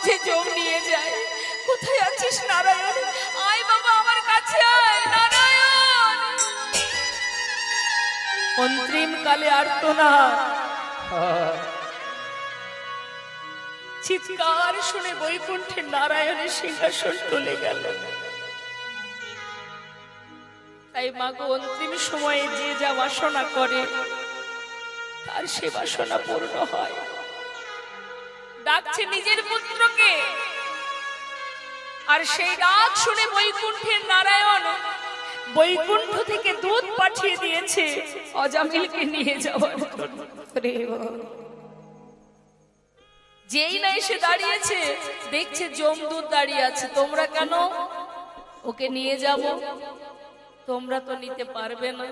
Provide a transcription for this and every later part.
যে জম নিয়ে যায়। কোথায় আছিস নারায়ণ? আয় বাবা আমার কাছে আয় নারায়ণ। অন্তিম কালে আর্তনাদ, চিৎকার শুনে বৈকুণ্ঠে নারায়ণের সিংহাসন চলে গেল। তাই মাগো অন্তিম সময়ে যে যা বাসনা করে তার সে বাসনা পূর্ণ হয়। ডাকছে নিজের পুত্রকে, আর সেই ডাক শুনে বৈকুণ্ঠের নারায়ণ বৈকুণ্ঠ থেকে দুধ পাঠিয়ে দিয়েছে অজামিলকে নিয়ে যাওয়ার জন্য। যেই না এসে দাঁড়িয়েছে দেখছে যমদূত দাঁড়িয়ে আছে। তোমরা কেন? ওকে নিয়ে যাব। তোমরা তো নিতে পারবে না,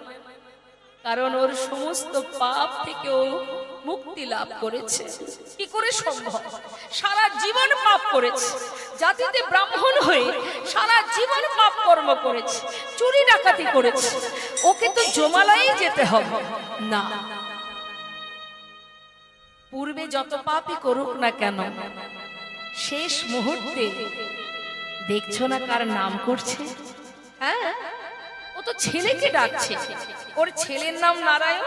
কারণ ওর সমস্ত পাপ থেকে ও মুক্তি লাভ করেছে। কি করে সম্ভব? সারা জীবন পাপ করেছে, জাতিতে ব্রাহ্মণ হয়ে সারা জীবন পাপ কর্ম করেছে, চুরি ডাকাতি করেছে। ওকে তো জমালয়ে যেতে হবে না। পূর্বে যত পাপই করুক না কেন, শেষ মুহূর্তে দেখছো না কার নাম করছে? হ্যাঁ, ও তো ছেলেকে ডাকছে। ওর ছেলের নাম নারায়ণ,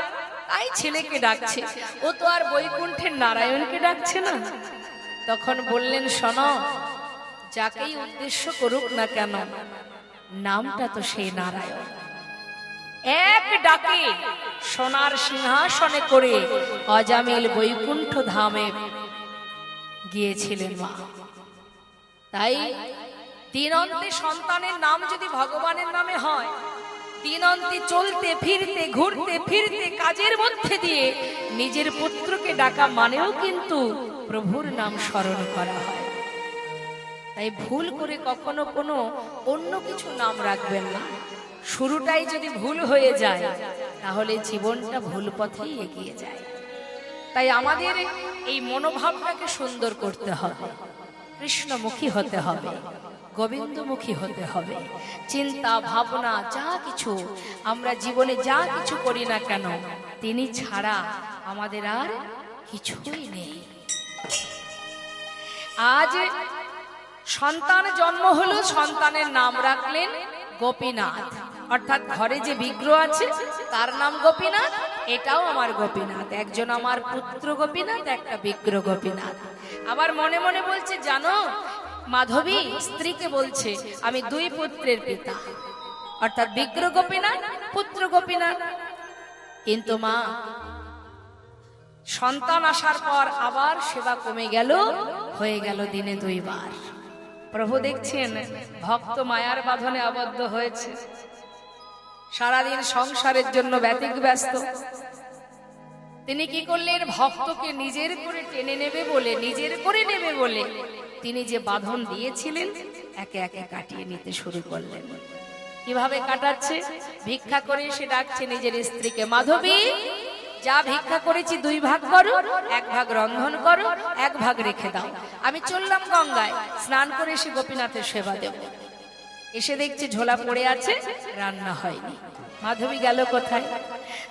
তাই ছেলেকে ডাকছে। ও তো আর বৈকুণ্ঠের নারায়ণকে ডাকছে না। তখন বললেন, শোনো, যাকেই উদ্দেশ্য করুক না কেন, নামটা তো সেই নারায়ণ। এক ডাকে সোনার সিংহাসনে করে অজামিল বৈকুণ্ঠ ধামে গিয়েছিলেন মা। তাই দিনন্তে সন্তানের নাম যদি ভগবানের নামে হয়, দিনন্তে চলতে ফিরতে ঘুরতে ফিরতে কাজের মধ্যে দিয়ে নিজের পুত্রকে ডাকা মানেও কিন্তু প্রভুর নাম স্মরণ করা হয়। তাই ভুল করে কখনো কোনো অন্য কিছু নাম রাখবেন না। শুরুটাই যদি ভুল হয়ে যায় তাহলে জীবনটা ভুল পথেই এগিয়ে যায়। তাই আমাদের এই মনোভাবটাকে সুন্দর করতে হবে, কৃষ্ণমুখী হতে হবে, গোবিন্দমুখী হতে হবে। চিন্তা ভাবনা যা কিছু আমরা জীবনে যা কিছু করি না কেন, তিনি ছাড়া আমাদের আর কিছুই নেই। আজ সন্তান জন্ম হলো, সন্তানের নাম রাখলেন গোপীনাথ। অর্থাৎ ঘরে যে বিগ্রহ আছে তার নাম গোপীনাথ, এটাও আমার গোপীনাথ। একজন আমার পুত্র গোপীনাথ, একটা বিগ্রহ গোপীনাথ। আবার মনে মনে বলছে, জানো মাধবী স্ত্রীকে বলছে, আমি দুই পুত্রের পিতা, অর্থাৎ বিগ্রহ গোপীনাথ, পুত্র গোপীনাথ। কিন্তু মা, সন্তান আসার পর আবার সেবা কমে গেল, হয়ে গেল দিনে দুইবার। প্রভু দেখছেন ভক্ত মায়ার বাঁধনে আবদ্ধ হয়েছে, সারাদিন সংসারের জন্য ব্যতিব্যস্ত। তিনি কি করলেন? ভক্তকে নিজের করে টেনে নেবে বলে, নিজের করে নেবে বলে তিনি যে বাঁধন দিয়েছিলেন একে একে কাটিয়ে নিতে শুরু করলেন। কিভাবে কাটাচ্ছে? ভিক্ষা করে এসে ডাকছে নিজের স্ত্রীকে, মাধবী যা ভিক্ষা করেছি দুই ভাগ করো, এক ভাগ রন্ধন করো, এক ভাগ রেখে দাও। আমি চললাম গঙ্গায়, স্নান করে এসে গোপীনাথের সেবা দেব। এসে দেখছে ঝোলা পড়ে আছে, রান্না হয়নি। মাধবী গেল কোথায়?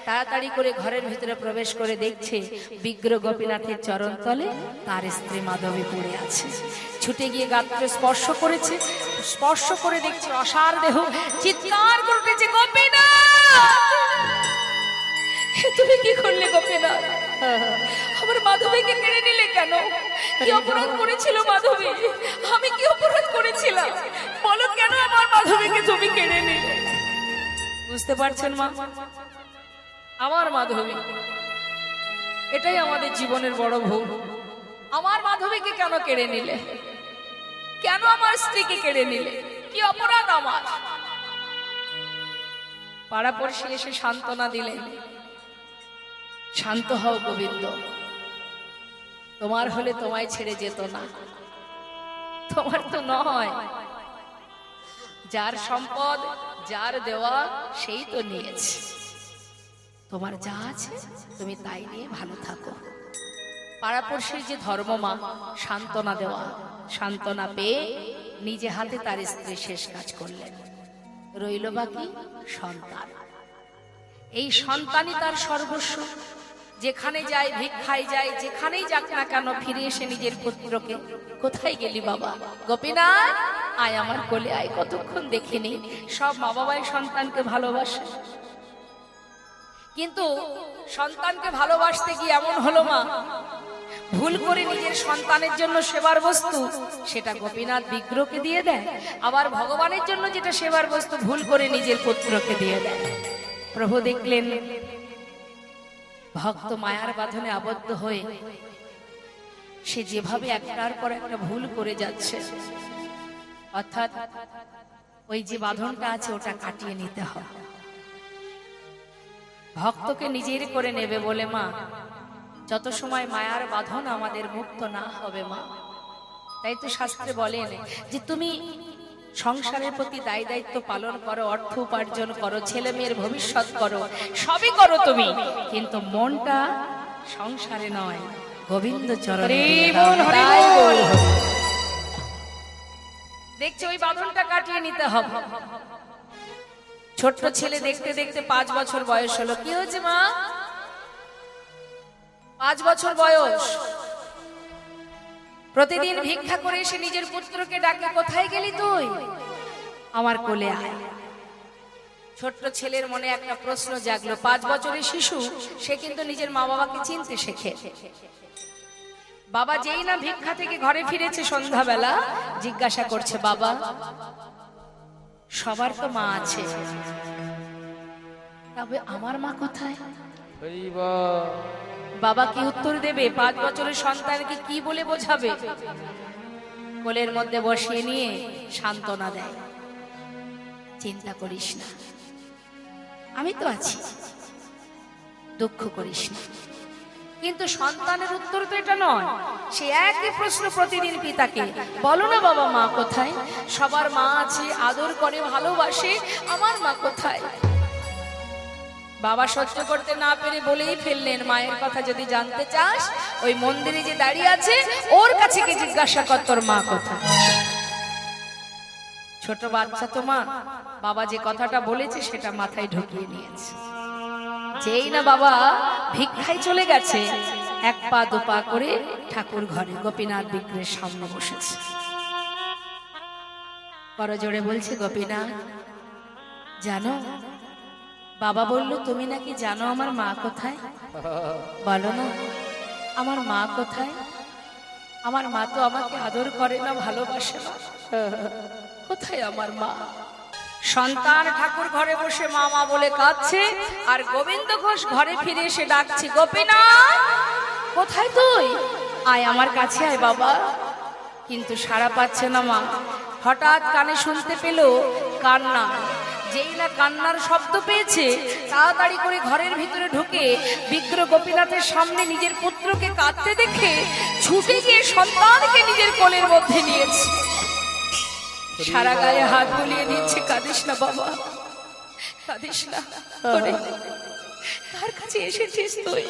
তাড়াতাড়ি করে ঘরের ভিতরে প্রবেশ করে দেখছে বিগ্রহ গোপীনাথের চরণ তলে তার স্ত্রী মাধবী পড়ে আছে। ছুটে গিয়ে গাত্র স্পর্শ করেছে, স্পর্শ করে দেখছে অসার দেহ। চিৎকার করতেছে, গোপীনাথ তুমি কি করলে গোপীনাথ? আমার মাধবীকে কেড়ে নিলে কেন? কি অপরাধ করেছিল মাধবী? আমি কি অপরাধ করেছিলাম? বলো, কেন আমার মাধবীকে তুমি কেড়ে নিলে? বুঝতে পারছেন মা? আমার মাধবী, এটাই আমাদের জীবনের বড় ভুল। আমার মাধবীকে কেন কেড়ে নিলে? কেন আমার স্ত্রীকে কেড়ে নিলে? কি অপরাধ আমার? পাড়াপড়শি এসে সান্ত্বনা দিলেন, শান্ত হও গোবিন্দ, তোমার হলে তোমায় ছেড়ে যেত না। তোমার তো নয়, যার সম্পদ যার দেওয়া সেই তো নিয়েছে। তোমার যা আছে তুমি তাই নিয়ে ভালো থাকো। পাড়াপড়শির যে ধর্ম মা, সান্ত্বনা দেওয়া। সান্ত্বনা পেয়ে নিজে হাতে তার স্ত্রী শেষ কাজ করলেন। রইল বাকি সন্তান। এই সন্তানই তার সর্বস্ব। যেখানে যায় ভিক্ষায় যায়, যেখানেই যাক না কেন ফিরে এসে নিজের পুত্রকে, কোথায় গেলি বাবা? গোপীনাথ আয় আমার কোলে আয়, কতক্ষণ দেখিনি। সব মা বাবাই সন্তানকে ভালোবাসে, কিন্তু সন্তানকে ভালোবাসতে গিয়ে এমন হলো মা, ভুল করে নিজের সন্তানের জন্য সেবার বস্তু সেটা গোপীনাথ বিগ্রহকে দিয়ে দেয়, আবার ভগবানের জন্য যেটা সেবার বস্তু ভুল করে নিজের পুত্রকে দিয়ে দেয়। প্রভু দেখলেন ভক্ত মায়ার বাঁধনে আবদ্ধ হয়ে সে যেভাবে একটার পর একটা ভুল করে যাচ্ছে, অর্থাৎ ওই যে বাঁধনটা আছে ওটা কাটিয়ে নিতে হবে, ভক্তকে নিজের করে নেবে বলে মা যত সময় মায়ার বাঁধন আমাদের মুক্ত না হবে মা, তাই তো শাস্ত্রে বলেন যে তুমি সংসারের প্রতি দায় দায়িত্ব পালন করো, অর্থ উপার্জন করো, ছেলে মেয়ের ভবিষ্যৎ করো, সবই করো তুমি, কিন্তু মনটা সংসারে নয় গোবিন্দ চরণে। দেখছো ওই বাঁধনটা কাটিয়ে নিতে হবে। ছোট্ট ছেলে দেখতে দেখতে 5 বছর বয়স হলো। কি হয়েছে মা? 5 বছর বয়স। প্রতিদিন ভিক্ষা করে এসে নিজের পুত্রকে ডাকে, কোথায় গেলি তুই? আমার কোলে আয়। ছোট্ট ছেলের মনে একটা প্রশ্ন জাগলো, 5 বছরের শিশু, সে কিন্তু নিজের মা বাবাকে চিনতে শেখে। বাবা যেই না ভিক্ষা থেকে ঘরে ফিরেছে সন্ধ্যাবেলা, জিজ্ঞাসা করছে, বাবা সবার তো মা আছে, তবে আমার মা কোথায়? বাবা কি উত্তর দেবে? 5 বছরের সন্তানকে কি বলে বোঝাবে? কোলের মধ্যে বসিয়ে নিয়ে সান্ত্বনা দেয়, চিন্তা করিস না, আমি তো আছি, দুঃখ করিস না। কিন্তু সন্তানের উত্তর তো এটা নয়, সে একই প্রশ্ন প্রতিদিন পিতাকে, বলো না বাবা মা কোথায়? সবার মা আছে, আদর করে ভালোবাসে, আমার মা কোথায়? বাবা সহ্য করতে না পেরে বলেই ফেললেন, মায়ের কথা যদি জানতে চাস ওই মন্দিরে যে দাঁড়িয়ে আছে ওর কাছে গিয়ে জিজ্ঞাসা কর তোর মা কোথায়। ছোট বাচ্চা তো মা, বাবা যে কথাটা বলেছে সেটা মাথায় ঢুকিয়ে নিয়েছে। যেই না বাবা ভিক্ষায় চলে গেছে, 1 পা 2 পা করে ঠাকুর ঘরে গোপীনাথ বিগ্রহের সামনে বসেছে। করজোড়ে বলছে, গোপীনাথ জানো, বাবা বলল তুমি নাকি জানো আমার মা কোথায়, বলো না আমার মা কোথায়? আমার মা তো আমাকে আদর করে না, ভালোবাসে না, কোথায় আমার মা? সন্তান ঠাকুর ঘরে বসে মা মা বলে কাঁদছে, আর গোবিন্দ ঘোষ ঘরে ফিরে এসে ডাকছে, গোপীনাথ কোথায় তুই? আয় আমার কাছে আয় বাবা। কিন্তু সাড়া পাচ্ছে না মা। হঠাৎ কানে শুনতে পেল কান্না। যেই না কান্নার শব্দ পেয়েছে, তাড়াতাড়ি করে ঘরের ভিতরে ঢুকে বিগ্রহ গোপীনাথের সামনে নিজের পুত্রকে কাঁদতে দেখে ছুটে গিয়ে সন্তানকে নিজের কোলের মধ্যে নিয়েছে। সারা গায়ে হাত বুলিয়ে দিচ্ছে, কাঁদিস না বাবা, কাঁদিস না। কার কাছে এসেছিস তুই?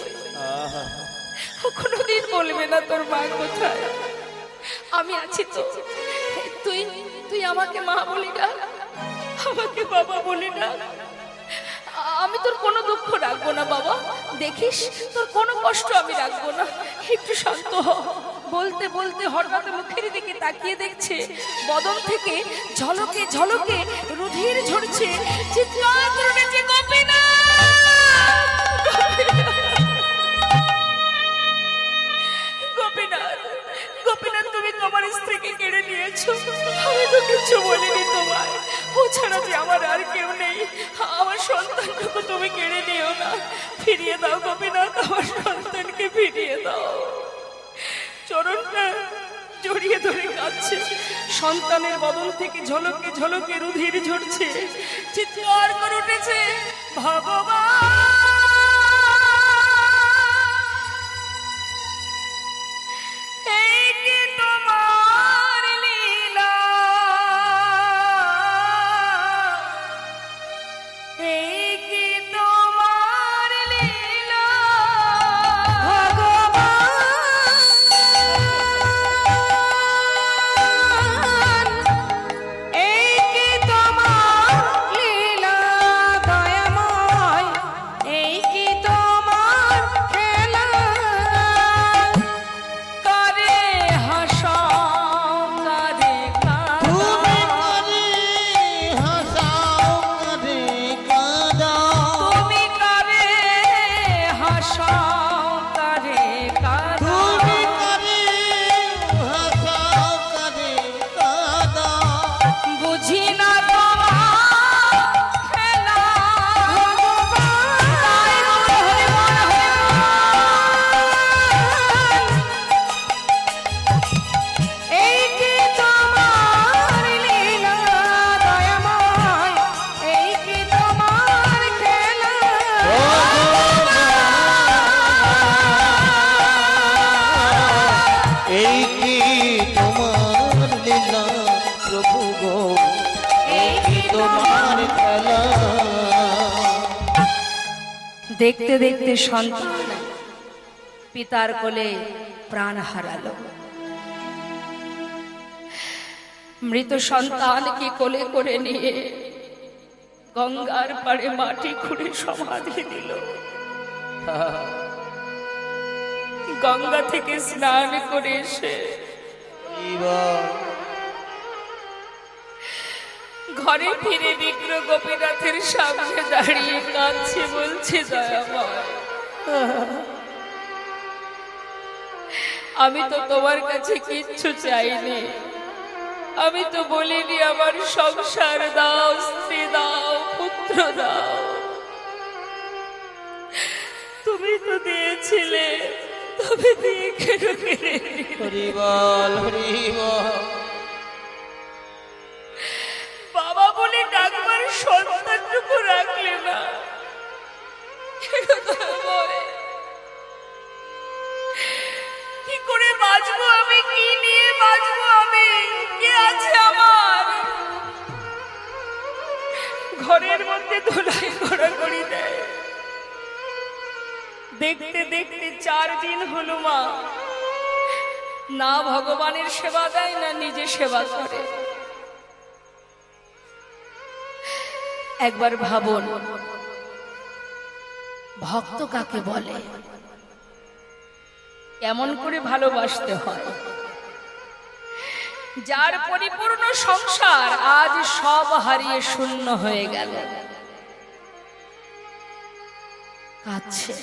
কোনোদিন বলবে না তোর মা কোথায়? আমি আছি তো, তুই তুই আমাকে মা বলি না, আমাকে বাবা বলি না। আমি তোর কোনো দুঃখ রাখবো না বাবা, দেখিস তোর কোনো কষ্ট আমি রাখবো না, একটু শান্ত হ। বলতে বলতে হঠাৎ মুখের দিকে তাকিয়ে দেখছে বদন থেকে ঝলকে ঝলকে রুধির ঝরছে, চিৎকার করে উঠেছে, গোপীনাথ, গোপীনাথ তুমি তোমার স্ত্রীকে কেড়ে নিয়েছো, আমি তো কিছু বলিনি তোমায়, ও ছাড়া যে আমার আর কেউ নেই, আমার সন্তানটুকু তুমি কেড়ে নিও না, ফিরিয়ে দাও গোপীনাথ, আমার সন্তানকে ফিরিয়ে দাও। চরণটা জড়িয়ে ধরে কাঁদছে, সন্তানের বদন থেকে ঝলকে ঝলকে রুধির ঝরছে, চিৎকার করে উঠেছে, ভগবান দেখতে দেখতে সন্তান পিতার কোলে প্রাণ হারালো। মৃত সন্তানকে কোলে করে নিয়ে গঙ্গার পাড়ে মাটি খুঁড়ে সমাধি দিল। গঙ্গা থেকে স্নান করে এসে ঘরে ফিরে বিগ্র গোপীনাথের সামনে দাঁড়িয়ে কাঁদছে, বলছে দয়াময়, আমি তো তোমার কাছে কিচ্ছু চাইনি, আমি তো বলিনি আমার সংসার দাও, স্ত্রী দাও, পুত্র দাও, তুমি তো দিয়েছিলে, তবে দিয়ে কেন কেড়ে নিলে? বাবা বলে ডাকবার সন্তানটুকু রাখলে না। কি করে বাঁচবো আমি? কি নিয়ে বাঁচবো আমি? কে আছে আমার? ঘরের মধ্যে ধুলাই ঘোরাঘুরি দেয়। দেখতে দেখতে 4 দিন হলো মা না ভগবানের সেবা দেয় না নিজে সেবা করে। একবার ভাবুন, ভক্ত কাকে বলে? এমন করে ভালোবাসতে হয় যার পরিপূর্ণ সংসার আজ সব হারিয়ে শূন্য হয়ে গেল, কাঁদছে।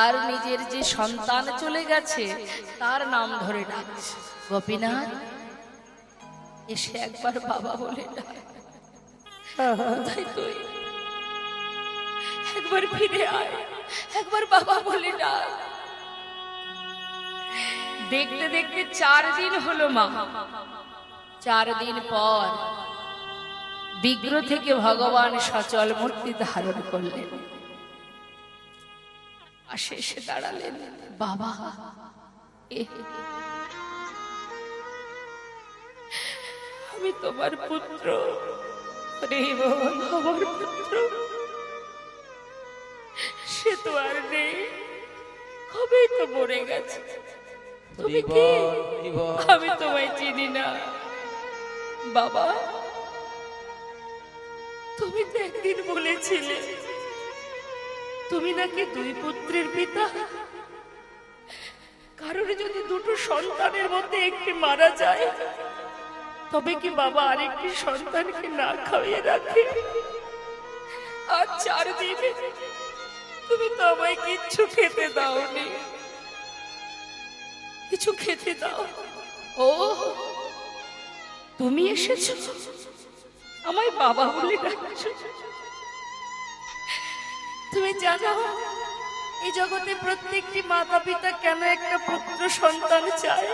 আর নিজের যে সন্তান চলে গেছে তার নাম ধরে ডাকছে, গোপীনাথ এসে একবার বাবা বলে ডাক, তুই একবার ফিরে আয়, একবার বাবা বলে ডাক। দেখতে দেখতে 4 দিন হলো মা। 4 দিন পর বিগ্র থেকে ভগবান সচল মূর্তি ধারণ করলেন। পাশে এসে দাঁড়ালেন, বাবা আমি তোমার পুত্র, আমার পুত্র, সে তো আর নেই, কবেই তো মরে গেছে। তুমি কি? আমি তোমায় চিনি না বাবা। তুমি তো একদিন বলেছিলে তুমি নাকি 2 পুত্রের পিতা। কারণ যদি 2টো সন্তানের মধ্যে একটি মারা যায় তবে কি বাবা আরেকটি সন্তানকে না খাইয়ে রাখে? আর 4 দিনে তুমি তো আমায় কিচ্ছু খেতে দাওনি, কিছু খেতে দাও। ও তুমি এসেছো, আমায় বাবা বলে ডাকছো। তুমি জানো এই জগতে প্রত্যেকটি মাতা পিতা কেন একটা পুত্র সন্তান চায়?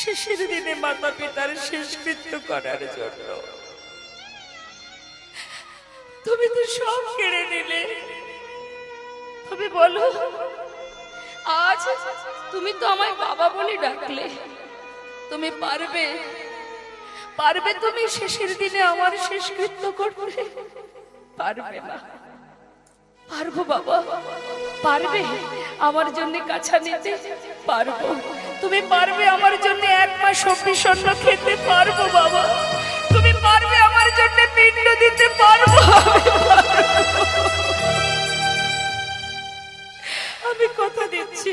শেষের দিনে মাতা পিতার শেষকৃত্য করার জন্য। তুমি তো সব কেড়ে নিলে। তুমি বলো, আজ তুমি তো আমায় বাবা বলে ডাকলে, তুমি পারবে পারবে তুমি শেষের দিনে আমার শেষকৃত্য করতে? পারবে না। পারবো বাবা, পারবে আমার জন্য কাছা নিতে? পারবো। তুমি পারবে আমার জন্য 1 মাস অভিষণ্ণ খেতে? পারবো বাবা। তুমি পারবে আমার জন্য পিণ্ড দিতে? পারবো। আমি কথা দিচ্ছি,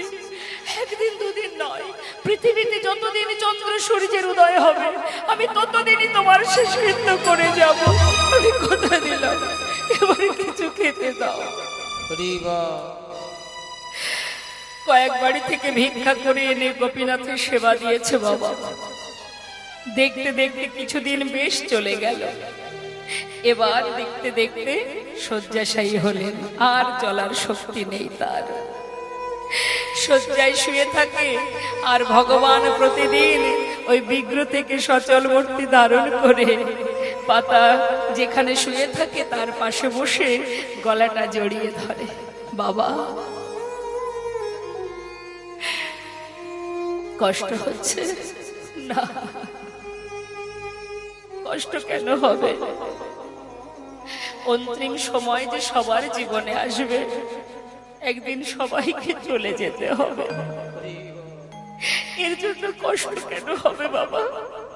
1 দিন 2 দিন নয়, পৃথিবীতে যতদিন চন্দ্র সূর্যের উদয় হবে আমি ততদিনই তোমার শেষকৃত্য করে যাব। আমি কথা দিলাম, এবারে কিছু খেতে দাও। কয়েক বাড়ি থেকে ভিক্ষা করে এনে গোপীনাথের সেবা দিয়েছে বাবা। দেখতে দেখতে কিছুদিন বেশ চলে গেল। এবার দেখতে দেখতে শয্যাশায়ী হলেন, আর চলার শক্তি নেই তার। শয্যায় শুয়ে থাকে আর ভগবান প্রতিদিন ওই বিগ্র থেকে সচল মূর্তি ধারণ করে পাতা যেখানে শুয়ে থাকে তার পাশে বসে গলাটা জড়িয়ে ধরে। বাবা কষ্ট হচ্ছে না? কষ্ট কেন হবে? অন্তিম সময় যে সবার জীবনে আসবে, একদিন সবাইকে চলে যেতে হবে। এর জন্য কষ্ট কেন হবে বাবা?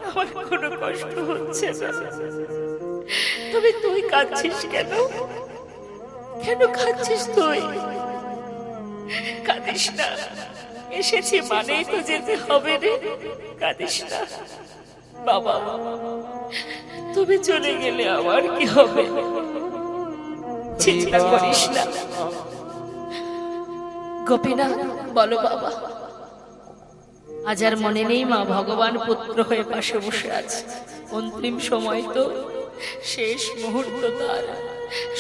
আমার কোনো কষ্ট হচ্ছে না। তবে তুই কাঁদছিস কেন? কেন কাঁদছিস তুই? কাঁদিস না, এসেছি মানেই তো যেতে হবে রে। কাঁদিস না বাবা, তুমি চলে গেলে আমার কি হবে? চিন্তা করিস না। গোপীনাথ বলো বাবা, আজ আর মনে নেই মা ভগবান পুত্র হয়ে পাশে বসে আছে। অন্তিম সময় তো, শেষ মুহূর্ত তার,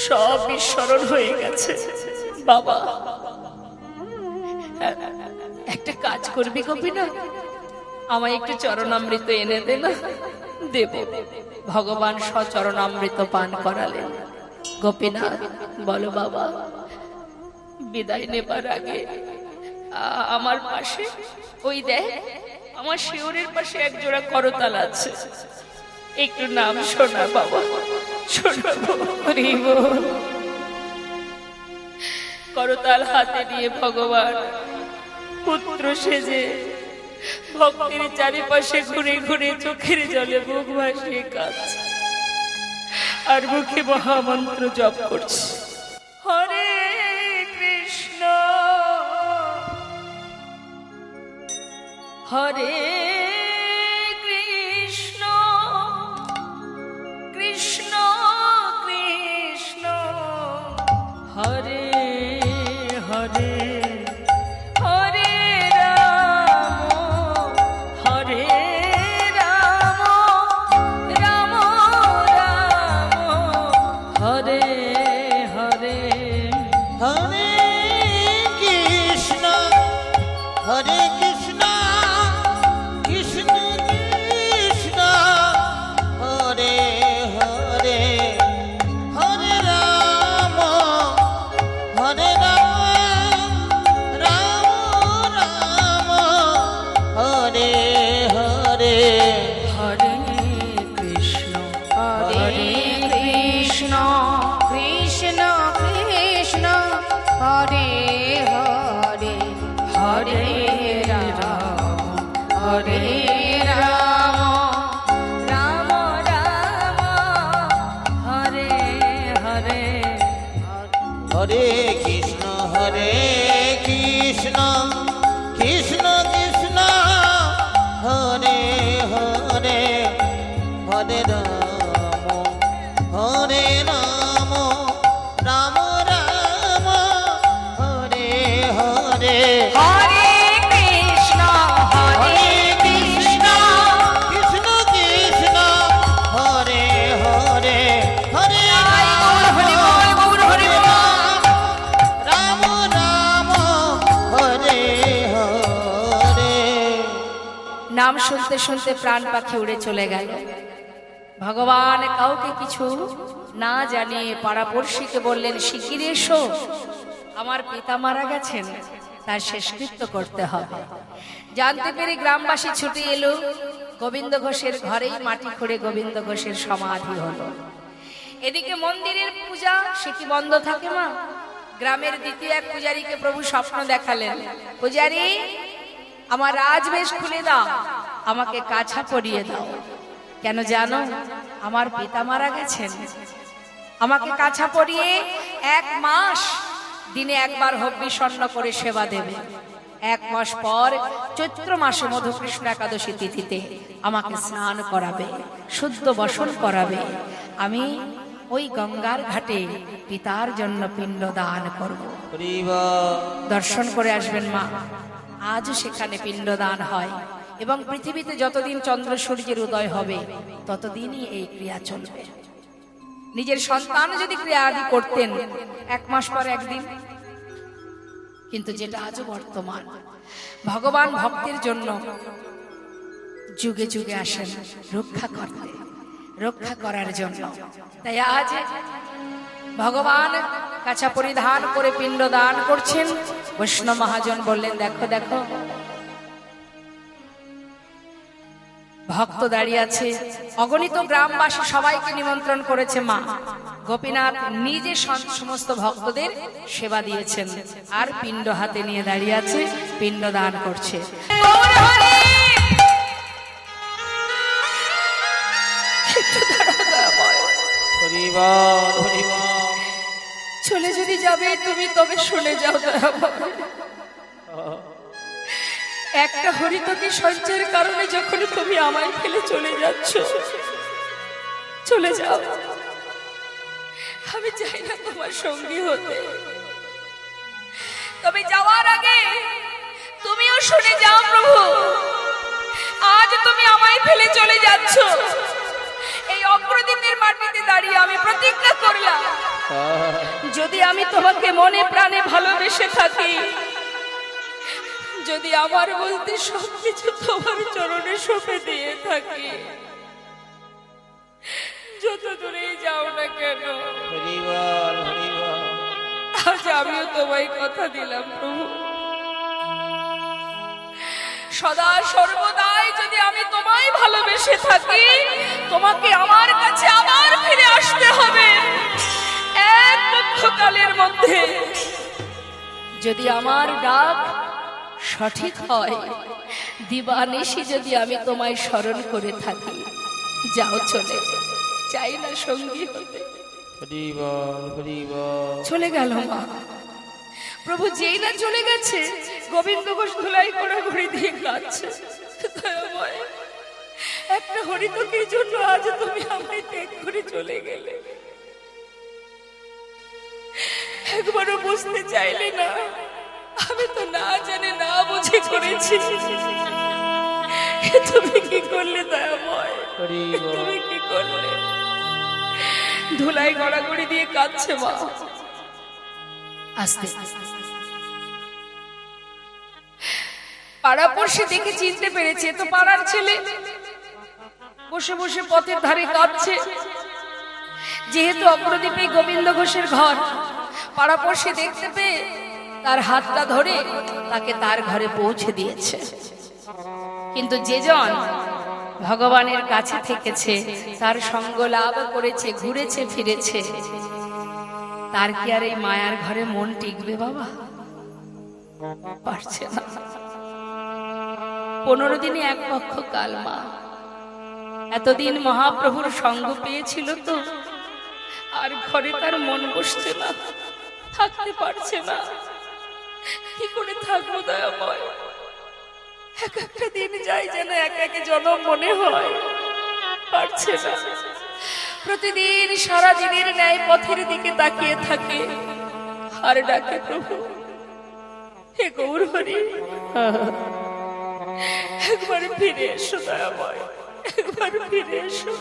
সব বিস্মরণ হয়ে গেছে বাবা। একটা কাজ করবি গোপীনাথ, আমায় একটু চরণামৃত এনে দে না। দেব। ভগবান সচরণামৃত পান করালেন। গোপীনাথ বলো বাবা, বিদায় নেবার আগে আমার পাশে ওই দেখ, আমার শিওরের পাশে এক জোড়া করতাল আছে, একটু নাম শোনা বাবা, শোনাবো। করতাল হাতে নিয়ে ভগবান পুত্র সেজে ভক্তের চারিপাশে ঘুরে ঘুরে চোখের জলে মুখ ভাসিয়ে কাঁদছে আর মুখে মহামন্ত্র জপ করছে। হরে কৃষ্ণ হরে কৃষ্ণ কৃষ্ণ কৃষ্ণ হরে হরে হরে রাম হরে রাম রাম রাম হরে হরে হরে কৃষ্ণ হরে কৃষ্ণ কৃষ্ণ কৃষ্ণ হরে হরে হরে রাম রাম রাম হরে হরে হরে কৃষ্ণ হরে কৃষ্ণ কৃষ্ণ কৃষ্ণ হরে হরে হরে রাম হরে রাম রাম রাম হরে হরে হরে কৃষ্ণ কৃষ্ণ কৃষ্ণ হরে হরে হরে রাম রাম রাম হরে হরে হরে কৃষ্ণ কৃষ্ণ কৃষ্ণ কৃষ্ণ হরে হরে হরে হরি বল গৌর হরি বল। রাম রাম হরে হরে। নাম শুনতে শুনতে প্রাণ পাখি উড়ে চলে গেল। ভগবান কাউকে কিছু না জানিয়ে পাড়াপড়শিকে বললেন, শিগগিরি এসো, আমার পিতা মারা গেছেন, তার শেষকৃত্য করতে হবে। জানতে পেরে গ্রামবাসী ছুটে এলো। গোবিন্দ ঘোষের ঘরেই মাটি খুঁড়ে গোবিন্দ ঘোষের সমাধি হলো। এদিকে মন্দিরের পূজা সে কি বন্ধ থাকে মা? গ্রামের দ্বিতীয় এক পূজারীকে প্রভু স্বপ্ন দেখালেন, পূজারী আমার রাজবেশ খুলে দাও, আমাকে কাছা পরিয়ে দাও। কেন জানো? আমার পিতা মারা গেছেন, আমাকে কাছা পরিয়ে 1 মাস দিনে একবার হব্বিষণ্ণ করে সেবা দেবে। 1 মাস পর চৈত্র মাসে মধুকৃষ্ণ একাদশী তিথিতে আমাকে স্নান করাবে, শুদ্ধ বসন করাবে। আমি ওই গঙ্গার ঘাটে পিতার জন্য পিণ্ড দান করব। দর্শন করে আসবেন মা। আজও সেখানে পিণ্ডদান হয় এবং পৃথিবীতে যতদিন চন্দ্র সূর্যের উদয় হবে ততদিনই এই ক্রিয়া চলবে। নিজের সন্তান যদি ক্রিয়া আদি করতেন 1 মাস পর একদিন, কিন্তু যেটা আজও বর্তমান। ভগবান ভক্তের জন্য যুগে যুগে আসেন রক্ষা করতে, রক্ষা করার জন্য। তাই আজ ভগবান কাছা পরিধান করে পিণ্ড দান করছেন। বৈষ্ণব মহাজন বললেন, দেখো দেখো ভক্ত দাঁড়িয়ে আছে, অগণিত গ্রামবাসী সবাইকে নিমন্ত্রণ করেছে মা। গোপীনাথ নিজে সমস্ত ভক্তদের সেবা দিয়েছেন, আর পিণ্ড হাতে নিয়ে দাঁড়িয়ে আছে, পিণ্ড দান করছে। হরি বল, হরি বল। চলে যদি যাবে তুমি, তবে শুনে যাও দয়াময়। একটা হরিতকি সঞ্চয়ের কারণে যখন তুমি আমায় ফেলে চলে যাচ্ছ, চলে যাও। আমি চাই না তোমার সঙ্গী হতে, তবে যাওয়ার আগে তুমিও শুনে যাও প্রভু, আজ তুমি আমায় ফেলে চলে যাচ্ছ। এই অগ্রদীপের মাটিতে দাঁড়িয়ে আমি প্রতিজ্ঞা করলাম, যদি আমি তোমাকে মনে প্রাণে ভালোবেসে থাকি, যদি আমার বলতে সবকিছু তোমার চরণে সঁপে দিয়ে থাকি, যত দূরেই যাও না কেন, হরি বল, হরি বল। আজ আমিও তোমায় কথা দিলাম প্রভু, সদা সর্বদাই যদি আমি তোমায় ভালোবেসে থাকি, তোমাকে আমার কাছে আবার ফিরে আসতে হবে। এক পক্ষকালের মধ্যে যদি আমার ডাক সঠিক হয়, দিবানিশি যদি আমি তোমায় স্মরণ করে থাকি, যাও চলে, চাই না সঙ্গী হতে। হরি বল, হরি বল। চলে গেল মা। প্রভু যেই না চলে গেছে, গোবিন্দ ঘোষ ধুলাই ঘোরাঘুরি দিয়ে কাঁদছে। দয়াময়, একটা হরিতকির জন্য আজ তুমি আমায় ত্যাগ করে চলে গেলে। একবারও বুঝতে চাইলে না, আমি তো না জানে না বুঝে করেছি। তুমি কি করলে দয়াময়, হরি বল। তুমি কি করলে? ধুলাই গড়াগড়ি দিয়ে কাঁদছে মা। আস্তে পাড়াপড়শি দেখে চিনতে পেরেছে, তো পাড়ার ছেলে বসে বসে পথের ধারে কাঁদছে। যেহেতু অগ্রদ্বীপে গোবিন্দ ঘোষের ঘর, পাড়াপড়শি দেখতে পেয়ে তার হাতটা ধরে তাকে তার ঘরে পৌঁছে দিয়েছে। কিন্তু যেজন ভগবানের কাছে থেকেছে, তার সঙ্গ লাভ করেছে, ঘুরেছে ফিরেছে, তার কি আর এই মায়ার ঘরে মন টিকবে বাবা? পারছে না। 15 দিনে এক পক্ষ কাল মা, এতদিন মহাপ্রভুর সঙ্গ পেয়েছিল তো, আর ঘরে তার মন বসছে না, থাকতে পারছে না। কি করে থাকবো দয়াময়? এক একটা দিন যাই যেন এক এক জনম মনে হয়, পারছে না। প্রতিদিন সারা দিনের ন্যায় পথের দিকে তাকিয়ে থাকে, আর ডাকে প্রভু, হে গৌর হরি, একবার ফিরে এসো দয়াময়, একবার ফিরে এসো,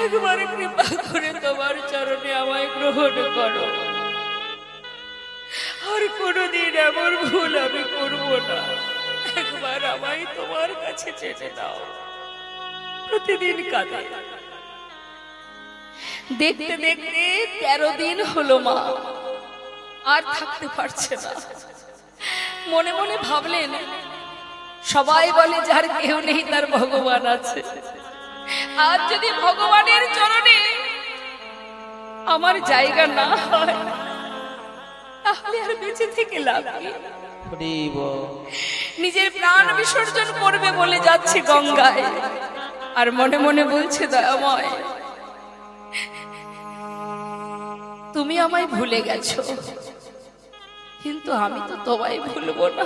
একবার কৃপা করে তোমার চরণে আমায় গ্রহণ করো। আর কোনদিন এমন ভুল আমি করব না, একবার আমায় তোমার কাছে চেনে নাও। প্রতিদিন কাঁদে। দেখতে দেখতে 13 দিন হলো মা, আর থাকতে পারছে না। মনে মনে ভাবলেন, সবাই বলে যার কেউ নেই তার ভগবান আছে, আর যদি ভগবানের চরণে আমার জায়গা না হয়, তাহলে আর বেঁচে থেকে লাভ কি? হরি বল। নিজের প্রাণ বিসর্জন করবে বলে যাচ্ছে গঙ্গায়, আর মনে মনে বলছে দয়াময়, তুমি আমায় ভুলে গেছো, কিন্তু আমি তো তোমায় ভুলবো না।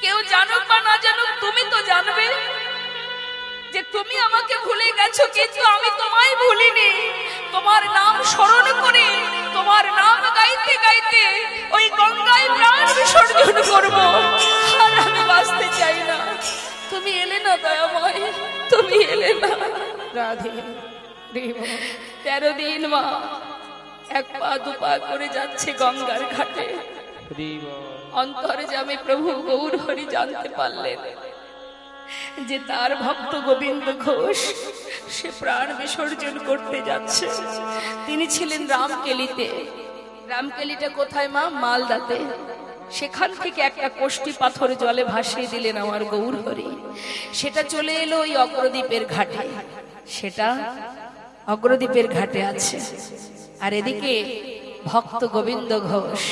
কেউ জানুক বা না জানুক, তুমি তো জানবে যে তুমি আমাকে ভুলে গেছো, কিন্তু আমি তোমায় ভুলিনি। তোমার নাম স্মরণ করে, তোমার নাম গাইতে গাইতে ওই গঙ্গায় প্রাণ বিসর্জন করব, আর আমি বাঁচতে চাই না। তুমি এলে না দয়াময়, তুমি এলে না। রাধে 13 দিন মা এক পা দুপা করে যাচ্ছে গঙ্গার ঘাটে। অন্তরে যে আমি প্রভু গৌর হরি জানতে পারলেন যে তার ভক্ত গোবিন্দ ঘোষ সে প্রাণ বিসর্জন করতে যাচ্ছে। তিনি ছিলেন রামকেলিতে। রামকেলিটা কোথায় মা? মালদাতে। সেখান থেকে একটা কোষ্ঠী পাথর জলে ভাসিয়ে দিলেন আমার গৌর হরি। সেটা চলে এলো ওই অগ্রদ্বীপের ঘাটে, সেটা অগ্রদ্বীপের ঘাটে আছে। আর এদিকে ভক্ত গোবিন্দ ঘোষ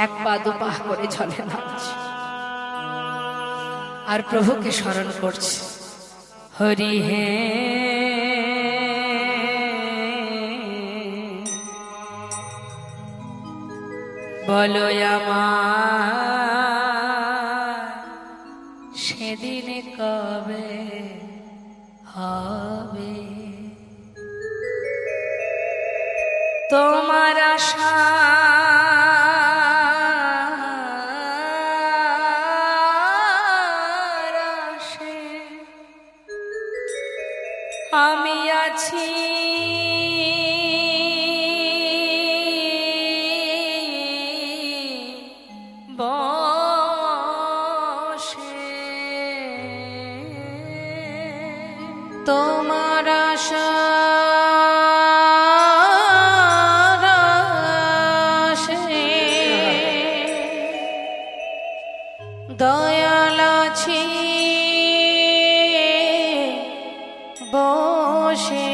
এক পা দুপা করে জলে নামছে আর প্রভুকে স্মরণ করছে। হরি হে বলো আমার সেদিন কবে হবে, তোমার আশা আমি আছি, বসে তোমার আশায় দয়াল আছি বসে।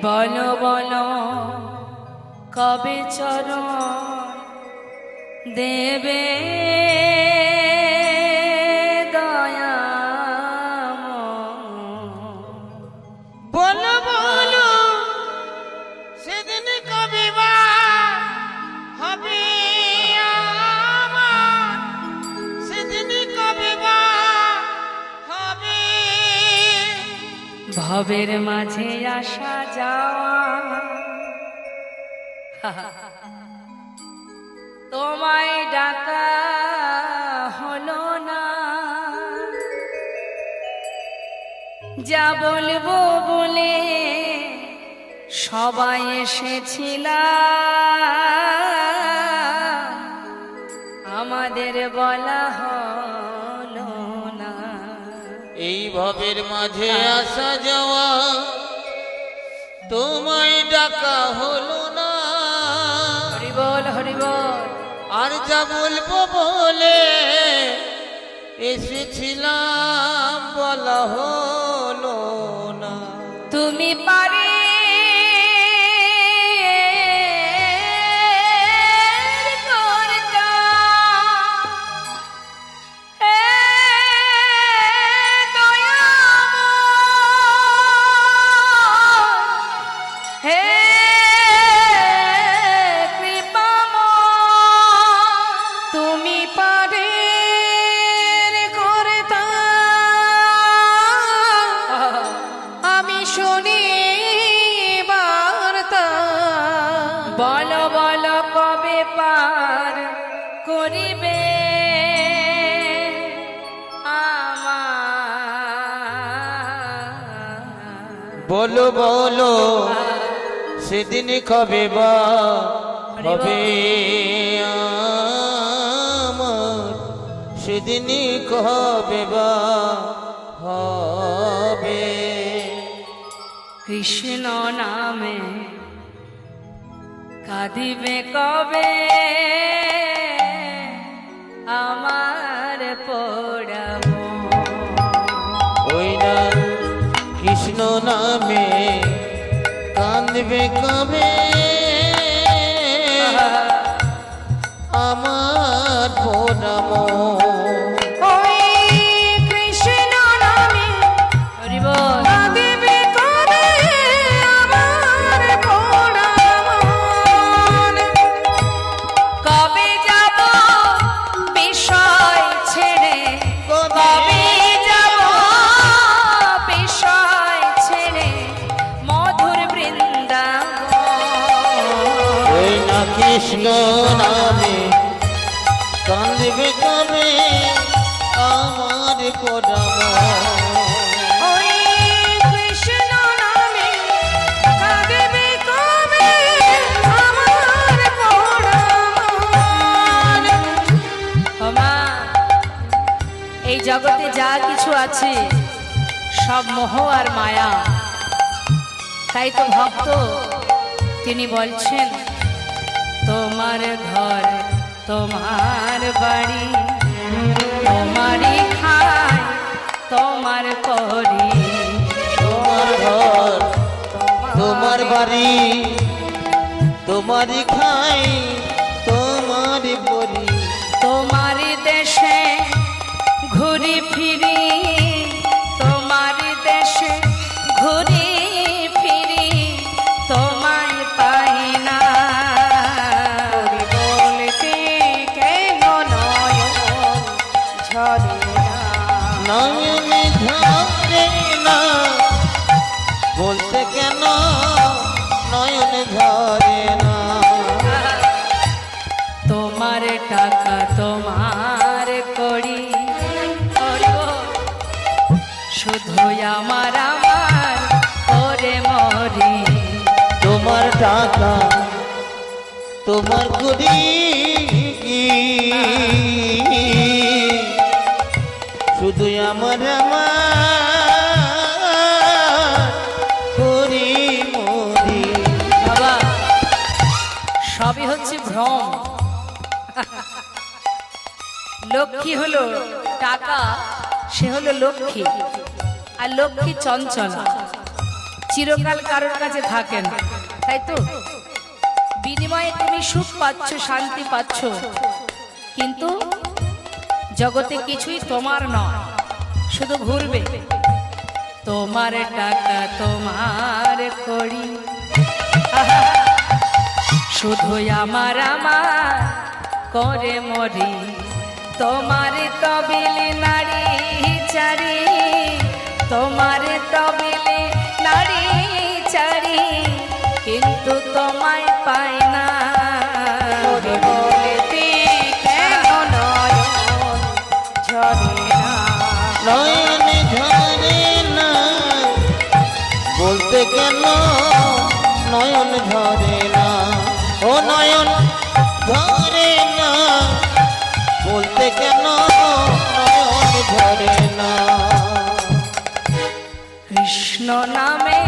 বলো বলো কবে চরণ দেবে বলো বলো সেদিন কবে বা হবে আমার, সেদিন কবে বা হবে। ভবের মাঝে আসা যাওয়া তোমায় ডাকা হলো না, যা বলবো বলে সবাই এসেছিলাম, আমাদের বলা হলো না। এই ভবের মাঝে আসা যাওয়া তোমায় ডাকা হলো না, হরি বল হরি বল। আর যা বলবো বলে এসেছিলাম বলা হলো না। তুমি পারে বলো বলো কবে পার করিবে আমার। বলো বলো সেদিন কবে বা হবে আমার, সেদিন কবে বা হবে। কৃষ্ণ নামে কাঁদিবে কবে আমার পোড়াবো, ওই না কৃষ্ণ নামে কাঁদবে কবে আমার পোড়াবো। ওই কৃষ্ণ নামে হরি বল। কাঁদিবে কবে আমার পোড়া মন। কবে যাব বিষয় ছেড়ে, কবে যাব বিষয় ছেড়ে মধুর বৃন্দাবন। ওই না কৃষ্ণ নামে কাঁদবে কবে আমার পোড়াবো। ওই কৃষ্ণ নামে কাঁদিবে কবে আমার পোড়া মন। ওমা, এই জগতে যা কিছু আছে সব মোহ আর মায়া। তাই তো ভক্ত তিনি বলছেন তোমার ঘর তোমার বাড়ি, তোমারই খাই তোমার করি। তোমার ঘর তোমার বাড়ি, তোমারই খাই তোমারই পরি। তোমারই দেশে ঘুরি ফিরি, তোমারই দেশে ঘুরি ফিরি, তোমায় পাই না। বলতে কেন নয়ন ঝরে না? নয়নে ঝরে না, বলতে কেন নয়ন ঝরে না। তোমার টাকা তোমার করি, শুধু আমার আমার করে মরি। তোমার টাকা তোমার করি, শুধু আমার আমার করি মরি। বাবা, সবই হচ্ছে ভ্রম। লক্ষ্মী হলো টাকা, সে হলো লক্ষ্মী, আর লক্ষ্মী চঞ্চলা, চিরকাল কারোর কাছে থাকে না, তাই তো? বিনিময়ে তুমি সুখ পাচ্ছ, শান্তি পাচ্ছ, কিন্তু জগতে কিছুই তোমার নয়, শুধু ঘুরবে। তোমার টাকা তোমার করি, শুধু আমার আমার করে মরি। তোমার তবিলে নারী চারি, তোমার তবিলে নারী চারি, কিন্তু তোমায় পাই না। বলতে কেন নয়ন ঝরে না? নয়নে ঝরে না, বলতে কেন নয়ন ঝরে না। ও নয়ন ঝরে না, বলতে কেন নয়ন ঝরে না। কৃষ্ণ নামে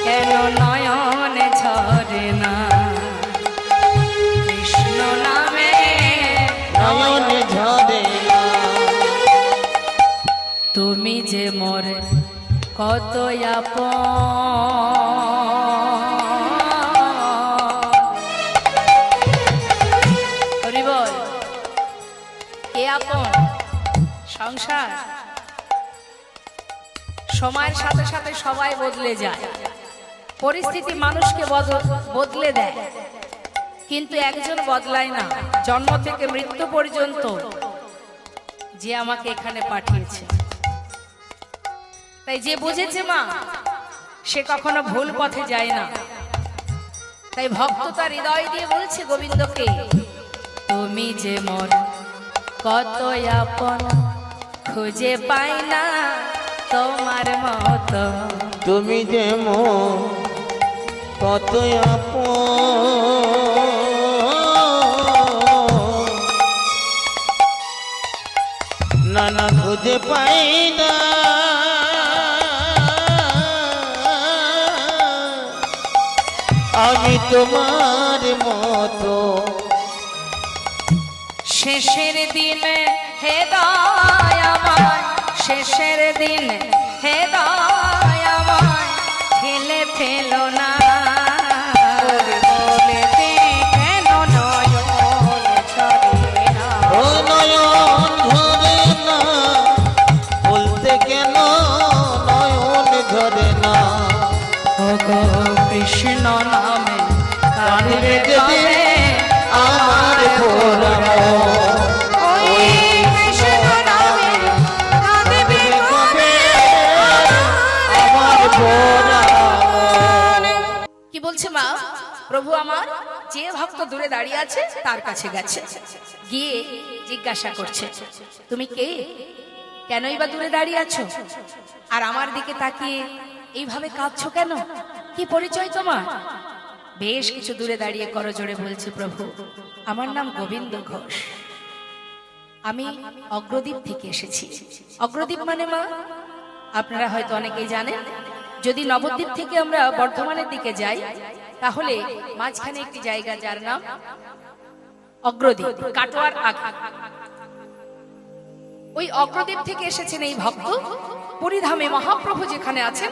কেন নয়ন ঝরে না? কৃষ্ণ নামে নয়ন ঝরে না। তুমি যে মোর কত আপন, হরি বল। কে আপন? সংসার। সময়ের সাথে সাথে সবাই বদলে যায়, পরিস্থিতি মানুষকে বদলে দেয়, কিন্তু একজন বদলায় না, জন্ম থেকে মৃত্যু পর্যন্ত, যে আমাকে এখানে পাঠিয়েছে। তাই যে বুঝেছে মা, সে কখনো ভুল পথে যায় না। তাই ভক্ত তার হৃদয় দিয়ে বলছে গোবিন্দকে, তুমি যে মোর কত আপন, খুঁজে পাই না তোমার মতো। তুমি যে মন কত আপন, না না খুঁজে পাই না। আমি তোমার মতো। শেষের দিনে হেদায় আমায়, শেষের দিনে হেদায় আমায় ঠেলে ফেলো না। বলতে কেন নয়ন ঝরে না? ও নয়ন ঝরে না, বলতে কেন নয়ন ঝরে না। ওগো কৃষ্ণ নামে কাঁদবে কাঁদবে যদি আমার পোড়ানো, ওই কৃষ্ণ নামে কাঁদবে কবে আমার পোড়ানো। কি বলছে মা? প্রভু আমার যে ভক্ত দূরে দাঁড়িয়ে আছে তার কাছে গেছে, গিয়ে জিজ্ঞাসা করছে, তুমি কে? কেনই বা দূরে দাঁড়িয়ে আছো? আর আমার দিকে তাকিয়ে এইভাবে কাঁদছো কেন? কি পরিচয় তোমার? বেশ কিছু দূরে দাঁড়িয়ে করজোড়ে বলছে, প্রভু আমার নাম গোবিন্দ ঘোষ, আমি অগ্রদ্বীপ থেকে এসেছি। অগ্রদ্বীপ মানে মা আপনারা হয়তো অনেকেই জানেন, যদি নবদ্বীপ থেকে আমরা বর্ধমানের দিকে যাই, তাহলে মাঝখানে একটি জায়গা যার নাম অগ্রদ্বীপ, কাটোয়ার আগে। ওই অগ্রদ্বীপ থেকে এসেছেন এই ভক্ত, পুরীধামে মহাপ্রভু যেখানে আছেন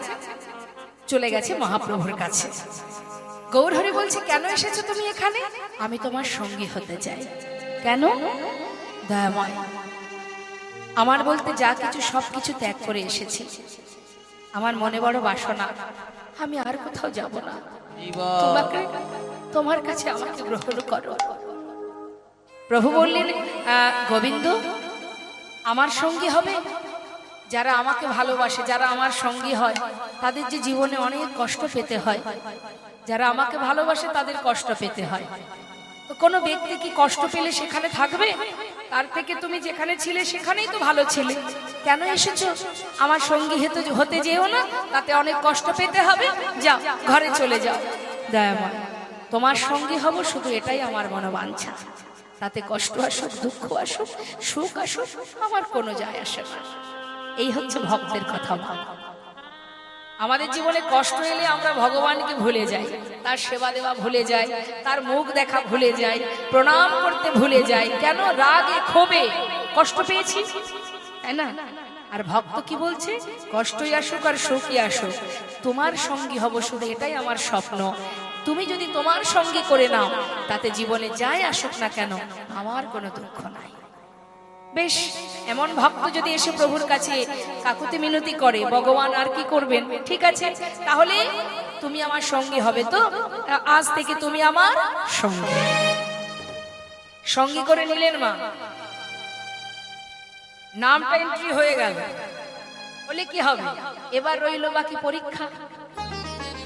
চলে গেছে মহাপ্রভুর কাছে। গৌরহরি বলছে, কেন এসেছো তুমি এখানে? আমি তোমার সঙ্গী হতে চাই। কেন? দয়াময়, আমার বলতে যা কিছু সবকিছু ত্যাগ করে এসেছি। আমার মনে বড় বাসনা, আমি আর কোথাও যাব না। তোমাকে, তোমার কাছে আমাকে গ্রহণ করো। প্রভু বললেন, গোবিন্দ আমার সঙ্গী হবে? যারা আমাকে ভালোবাসে, যারা আমার সঙ্গী হয়, তাদের যে জীবনে অনেক কষ্ট পেতে হয়। যারা আমাকে ভালোবাসে তাদের কষ্ট পেতে হয়। তো কোনো ব্যক্তি কি কষ্ট পেলে সেখানে থাকবে? তার থেকে তুমি যেখানে ছিলে সেখানেই তো ভালো ছিলে। কেন এসেছো? আমার সঙ্গী হতে যেও না, তাতে অনেক কষ্ট পেতে হবে। যাও, ঘরে চলে যাও। দয়াময়, তোমার সঙ্গী হব, শুধু এটাই আমার মনোবাঞ্ছা। তাতে কষ্ট আসুক, দুঃখ আসুক, সুখ আসুক, আমার কোনো যায় আসে না। এই হচ্ছে ভক্তের কথা। আমাদের জীবনে কষ্ট এলে আমরা ভগবানকে ভুলে যাই, তার সেবা দেওয়া ভুলে যাই, তার মুখ দেখা ভুলে যাই, প্রণাম করতে ভুলে যাই। কেন? রাগে ক্ষোভে কষ্ট পেয়েছি, তাই না? আর ভক্ত কি বলছে? কষ্টই আসুক আর সুখই আসুক, তোমার সঙ্গী হব, শুধু এটাই আমার স্বপ্ন। তুমি যদি তোমার সঙ্গী করে নাও, তাতে জীবনে যাই আসুক না কেন আমার কোনো দুঃখ নাই। বেশ, এমন ভক্ত যদি এসে প্রভুর কাছে কাকুতি মিনতি করে, ভগবান আর কি করবেন? ঠিক আছে, তাহলে তুমি আমার সঙ্গী হবে, তো আজ থেকে তুমি আমার সঙ্গী। সঙ্গী করে নিলেন মা, নামটা এন্ট্রি হয়ে গেল। বলে কি হবে? এবার রইল বাকি পরীক্ষা।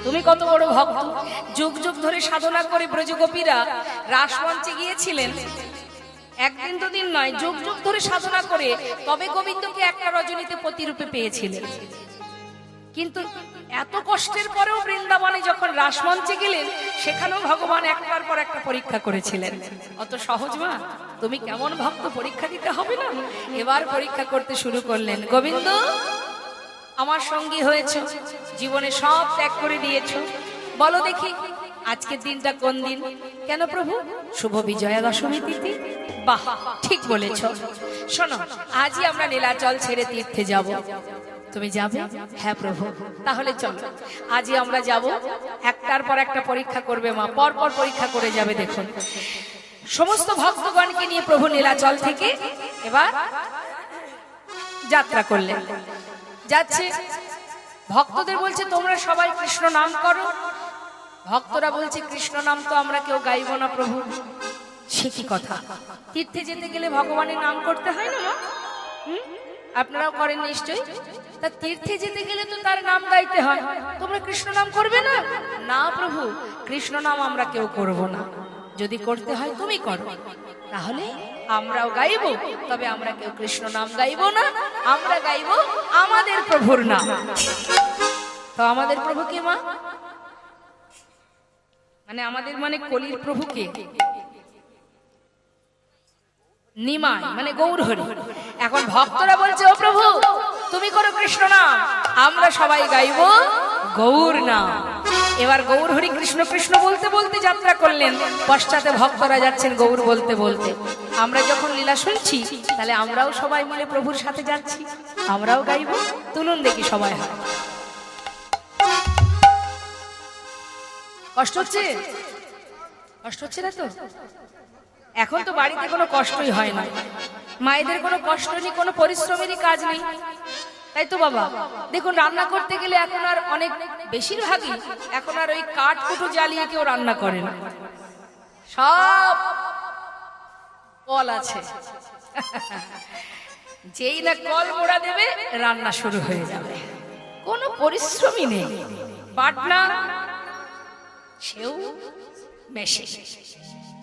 তুমি কত বড় ভক্ত, যুগ যুগ ধরে সাধনা করে ব্রজগোপীরা রাসমঞ্চে গিয়েছিলেন। একদিন দুদিন নয়, যুগ যুগ ধরে সাধনা করে তবে গোবিন্দকে একটা রজনীতে পতিরূপে পেয়েছিলেন। কিন্তু এত কষ্টের পরেও বৃন্দাবনে যখন রাসমঞ্চে গেলেন, সেখানেও ভগবান একটার পর একটা পরীক্ষা করেছিলেন। অত সহজ মা, তুমি কেমন ভক্ত, পরীক্ষা দিতে হবে না? এবার পরীক্ষা করতে শুরু করলেন। গোবিন্দ, আমার সঙ্গী হয়েছে, জীবনে সব ত্যাগ করে দিয়েছ, বলো দেখি আজকের দিনটা কোন দিন? কেন প্রভু? শুভ বিজয়া দশমী তিথি। বাহ, ঠিক বলেছ। শোনো, আজই আমরা নীলাচল ছেড়ে তীর্থে যাব। তুমি যাবে? হ্যাঁ প্রভু। তাহলে চলো, আজই আমরা যাব। একটার পর একটা পরীক্ষা করবে মা, পর পর পরীক্ষা করে যাবে। দেখুন, সমস্ত ভক্তগণকে নিয়ে প্রভু নীলাচল থেকে এবার যাত্রা করলেন। যাচ্ছে, ভক্তদের বলছে তোমরা সবাই কৃষ্ণ নাম করো। ভক্তরা বলছে কৃষ্ণ নাম তো আমরা কেউ গাইব না প্রভু। সে কি কথা? তীর্থে যেতে গেলে ভগবানের নাম করতে হয় না? আপনারাও করেন নিশ্চয়ই। তা তীর্থে যেতে গেলে তো তার নাম গাইতে হয়, তোমরা কৃষ্ণ নাম করবে না? না প্রভু, কৃষ্ণ নাম আমরা কেউ করব না। যদি করতে হয় তুমি করো, তাহলে আমরাও গাইব, তবে আমরা কেউ কৃষ্ণ নাম গাইব না, আমরা গাইব আমাদের প্রভুর নাম। তো আমাদের প্রভু কে মা? মানে আমাদের মানে কলির প্রভু কে? নিমাই, মানে গৌরহরি। এখন ভক্তরা বলছে, ও প্রভু তুমি করো কৃষ্ণ নাম, আমরা সবাই গাইব গৌর নাম। এবার গৌরহরি কৃষ্ণ কৃষ্ণ বলতে বলতে যাত্রা করলেন, পশ্চাতে ভক্তরা যাচ্ছেন গৌর বলতে বলতে। আমরা যখন লীলা শুনছি, তাহলে আমরাও সবাই মিলে প্রভুর সাথে যাচ্ছি, আমরাও গাইব। তুলুন দেখি সবাই। হয় কষ্ট হচ্ছে? কষ্ট হচ্ছে না তো? এখন তো বাড়িতে কোনো কষ্টই হয় না, মায়েদের কোনো কষ্ট নেই, কোনো পরিশ্রমেরই কাজ নেই, তাই তো বাবা? দেখুন, রান্না করতে গেলে এখন আর অনেক বেশিরভাগই এখন আর ওই কাঠ কুটো জ্বালিয়ে কেউ রান্না করে না, সব কল আছে। যেই না কল মোড়া দেবে, রান্না শুরু হয়ে যাবে, কোনো পরিশ্রমই নেই। বাটনা, সেও মেশিন,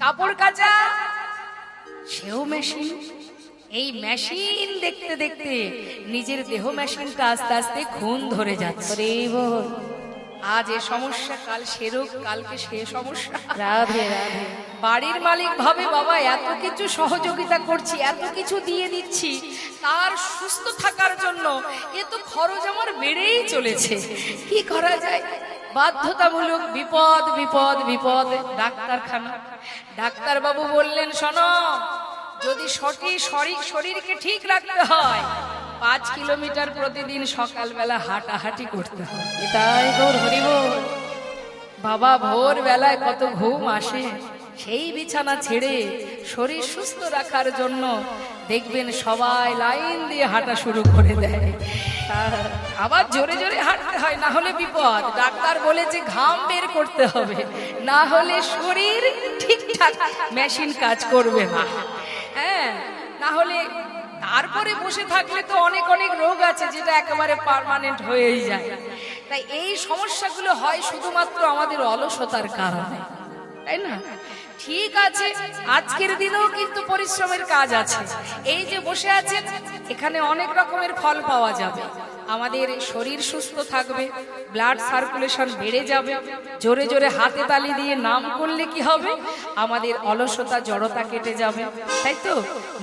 কাপড় কাচা, সেও মেশিন। এই মেশিন দেখতে দেখতে নিজের দেহ মেশিনটা আস্তে আস্তে খুন ধরে যাচ্ছে। আজ এ সমস্যা, কাল সে রোগ, কালকে সে সমস্যা। রাধে রাধে। বাড়ির মালিক ভাবে বাবা এত কিছু সহযোগিতা করছি, এত কিছু দিয়ে দিচ্ছি তার সুস্থ থাকার জন্য, এ তো খরচ আমার বেড়েই চলেছে, কি করা যায়? বাধ্যতামূলক বিপদ বিপদ বিপদ ডাক্তারখানা। ডাক্তার বাবু বললেন, শোনো, যদি শরীরকে ঠিক রাখতে হয় 5 কিলোমিটার প্রতিদিন সকালবেলা হাঁটাহাঁটি করতে হয়। তাই গৌর হরি বল। বাবা ভোর বেলায় কত ঘুম আসে, সেই বিছানা ছেড়ে শরীর সুস্থ রাখার জন্য দেখবেন সবাই লাইন দিয়ে হাঁটা শুরু করে দেয়। আবার জোরে জোরে হাঁটতে হয়, না হলে বিপদ। ডাক্তার বলেছে ঘাম বের করতে হবে, না হলে শরীর ঠিকঠাক মেশিন কাজ করবে না। হ্যাঁ, না হলে তারপরে বসে থাকলে তো অনেক অনেক রোগ আছে যেটা একেবারে পার্মানেন্ট হয়েই যায়। তাই এই সমস্যাগুলো হয় শুধুমাত্র আমাদের অলসতার কারণে, তাই না? ঠিক আছে, আজকের দিনেও কিন্তু পরিশ্রমের কাজ আছে। এই যে বসে আছেন, এখানে অনেক রকমের ফল পাওয়া যাবে। আমাদের শরীর সুস্থ থাকবে, ব্লাড সার্কুলেশন বেড়ে যাবে। জোরে জোরে হাতে তালি দিয়ে নাম করলে কি হবে? আমাদের অলসতা জড়তা কেটে যাবে, তাই তো?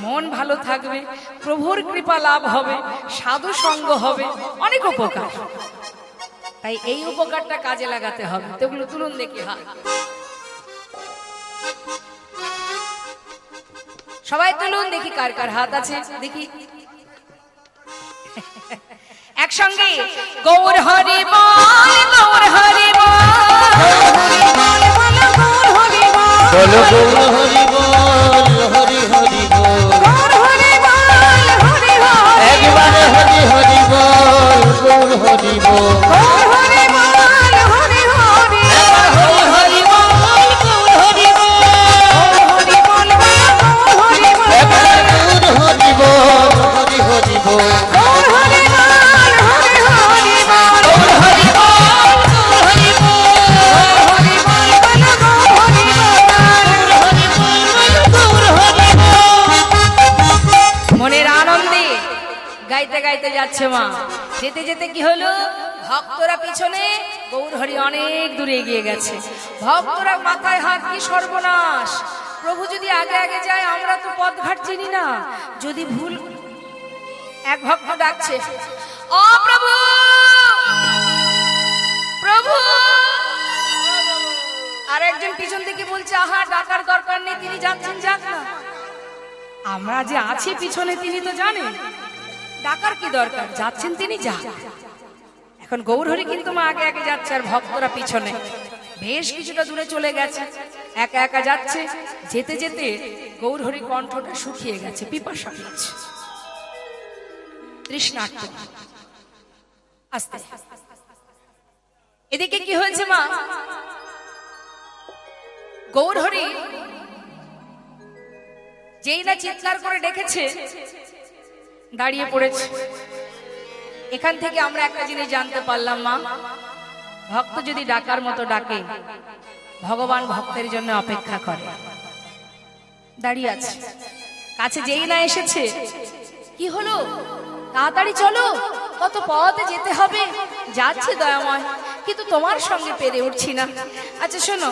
মন ভালো থাকবে, প্রভুর কৃপা লাভ হবে, সাধু সঙ্গ হবে, অনেক উপকার। তাই এই উপকারটা কাজে লাগাতে হবে। তো এগুলো তুলুন দেখি হাত। সবাই তুলুন দেখি কার কার হাত আছে, দেখি একসঙ্গে। গৌর হরি বল, গৌর হরি বল, বলো গৌর হরি বল, হরি হরি বল, একবারে হরি হরি বল, গৌর হরি বল, একবার হরি হরি বল, গৌর হরি বল, একবার গৌর হরি বল, হরি হরি বল, গৌর হরি বল, গৌর হরি বল, গৌর হরি বল। মনের আনন্দে গাইতে গাইতে যাচ্ছে মা। যেতে যেতে কি হলো? ভক্তরা পিছনে, গৌর হরি অনেক দূরে এগিয়ে গেছে। ভক্তরা মাথায় হাত, কি সর্বনাশ! প্রভু যদি আগে আগে যায়, আমরা তো পথঘাট চিনি না। যদি ভুল, এক ভক্ত ডাকছে, ও প্রভু, প্রভু। আর একজন পিছন থেকে বলছে, আহা, ডাকার দরকার নেই, তিনি যাচ্ছেন, যাক না। আমরা যে আছি পিছনে, তিনি তো জানেন ডাকার কি দরকার, যাচ্ছেন তিনি, যা। এখন গৌরহরি কিন্তু মা আগে আগে যাচ্ছে, আর ভক্তরা পিছনে। বেশ কিছুটা দূরে চলে গেছে, একা একা যাচ্ছে। যেতে যেতে গৌরহরি কণ্ঠটা শুকিয়ে গেছে, পিপাসা পেয়েছে, তৃষ্ণার্ত। আস্তে এদিকে কি হয়েছে মা? গৌরহরি যেই না চিৎকার করে ডেকেছে, দাঁড়িয়ে পড়েছে। এখান থেকে আমরা একটা জিনিস জানতে পারলাম মা, ভক্ত যদি ডাকার মতো ডাকে, ভগবান ভক্তের জন্য অপেক্ষা করে, দাঁড়িয়ে আছে। কাছে যেই না এসেছে, কি হলো, তাড়াতাড়ি চলো, কত পথে যেতে হবে, যাচ্ছে দয়াময়, কিন্তু তোমার সঙ্গে পেরে উঠছি না। আচ্ছা শোনো,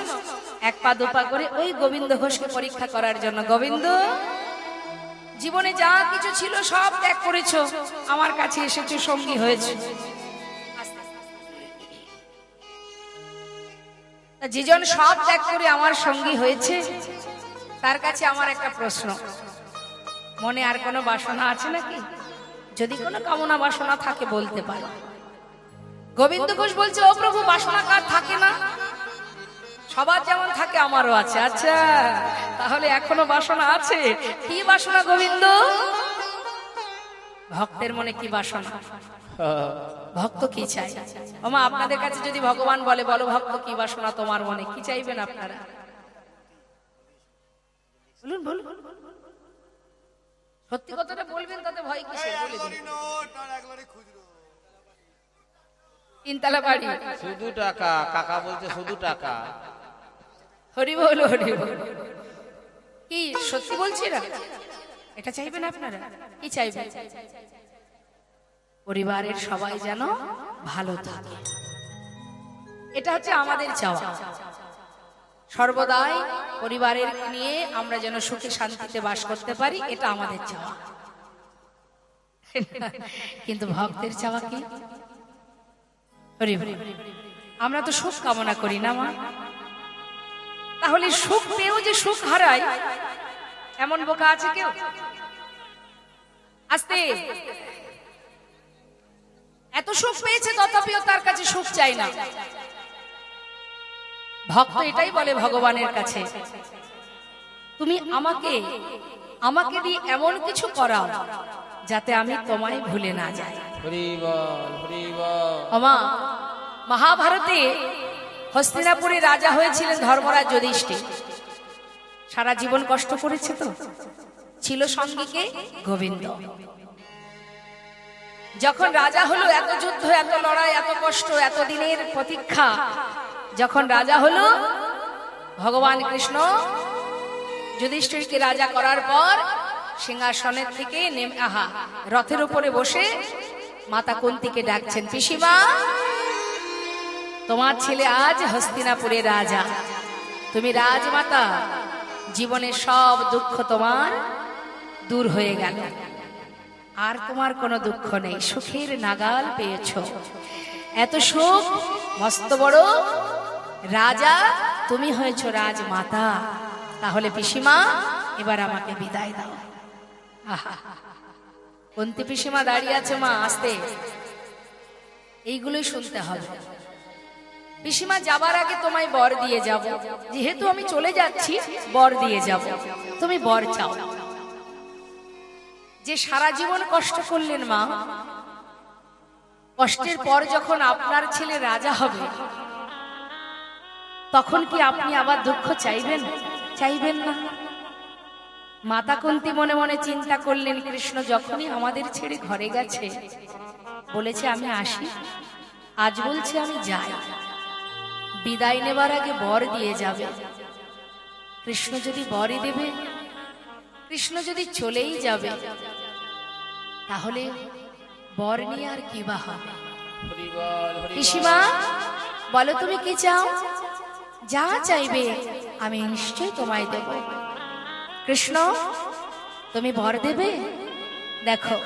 এক পা দুপা করে ওই গোবিন্দ ঘোষকে পরীক্ষা করার জন্য। গোবিন্দ, জীবনে যা কিছু ছিল সব ত্যাগ করেছো, আমার কাছে এসেছো, সঙ্গী হয়েছে। যেজন সব ত্যাগ করে আমার সঙ্গী হয়েছে, তার কাছে আমার একটা প্রশ্ন, মনে আর কোনো বাসনা আছে নাকি? যদি কোনো কামনা বাসনা থাকে বলতে পারো। গোবিন্দ ঘোষ বলছে, ও প্রভু, বাসনা কার থাকে না? সবার যেমন থাকে আমারও আছে। আচ্ছা, তাহলে এখনো বাসনা আছে। কি বাসনা গোবিন্দ? ভক্তের মনে কি বাসনা? ভক্ত কি চাই? ওমা, আপনাদের কাছে যদি ভগবান বলে, বলো ভক্ত কি বাসনা তোমার মনে, কি চাইবেন আপনারা? বলুন বলুন, সত্যি কথাটা বলবেন, তাতে ভয় কিসের? বলে দিন। তিনতলা বাড়ি, শুধু টাকা, কাকা বলছে শুধু টাকা। হরি বল, হরি বল। কি সত্যি বলছি না? এটা চাইবেন আপনারা? কি চাইবেন? পরিবারের সবাই যেন ভালো থাকে, এটা হচ্ছে আমাদের চাওয়া। সর্বদাই পরিবারের নিয়ে আমরা যেন সুখে শান্তিতে বাস করতে পারি, এটা আমাদের চাওয়া। কিন্তু ভক্তের চাওয়া কি? হরি বল। আমরা তো সুখ কামনা করি না মা, তাহলে সুখ পেয়েও যে সুখ হারায় এমন বোকা আছে কেউ? আস্তে, এত সুখ পেয়েছে তথাপিও তার কাছে সুখ চাই না। ভক্ত এটাই বলে ভগবানের কাছে, তুমি আমাকে আমাকে দিয়ে এমন কিছু করাও যাতে আমি তোমায় ভুলে না যাই। হরি বল, হরি বল। ওমা, মহাভারতে হস্তিনাপুরে রাজা হয়েছিলেন ধর্মরাজ যুধিষ্ঠির। সারা জীবন কষ্ট করেছে তো, ছিল সঙ্গীকে গোবিন্দ। যখন রাজা হলো, এত যুদ্ধ, এত লড়াই, এত কষ্ট, এত দিনের প্রতীক্ষা, যখন রাজা হলো, ভগবান কৃষ্ণ যুধিষ্ঠিরকে রাজা করার পর সিংহাসনের থেকে নেমে রথের উপরে বসে মাতা কুন্তিকে ডাকছেন, পিসিমা, তোমার ছেলে আজ হস্তিনাপুরে রাজা, তুমি রাজমাতা, জীবনের সব দুঃখ তোমার দূর হয়ে গেল, আর তোমার কোনো দুঃখ নেই, সুখের নাগাল পেয়েছো। এত সুখ, মস্ত বড় রাজা, তুমি হয়েছো রাজমাতা, তাহলে পিসিমা এবার আমাকে বিদায় দাও। আহা, কুন্তি পিসিমা দাঁড়িয়ে আছে, মা আস্তে, এইগুলোই শুনতে হবে। পিসিমা যাবার আগে তোমায় বর দিয়ে যাব, যেহেতু আমি চলে যাচ্ছি বর দিয়ে যাব, তুমি বর চাও। যে সারা জীবন কষ্ট করলেন মা, কষ্টের পর যখন আপনার ছেলে রাজা হবে, তখন কি আপনি আবার দুঃখ চাইবেন? চাইবেন না। মাতা কুন্তি মনে মনে চিন্তা করলেন, কৃষ্ণ যখনই আমাদের ছেড়ে ঘরে গেছে, বলেছে আমি আসি, আজ বলছে আমি যাই, বিদায় নেবার আগে বর দিয়ে যাবে। কৃষ্ণ যদি বরই দেবে, কৃষ্ণ যদি চলেই যাবে, তাহলে বর নিয়ে আর কি বা হবে? হরি বল, হরি বল। পিসিমা বলো তুমি কি চাও? যা চাইবে আমি নিশ্চয়ই তোমায় দেব। কৃষ্ণ তুমি বর দেবে? দেখো,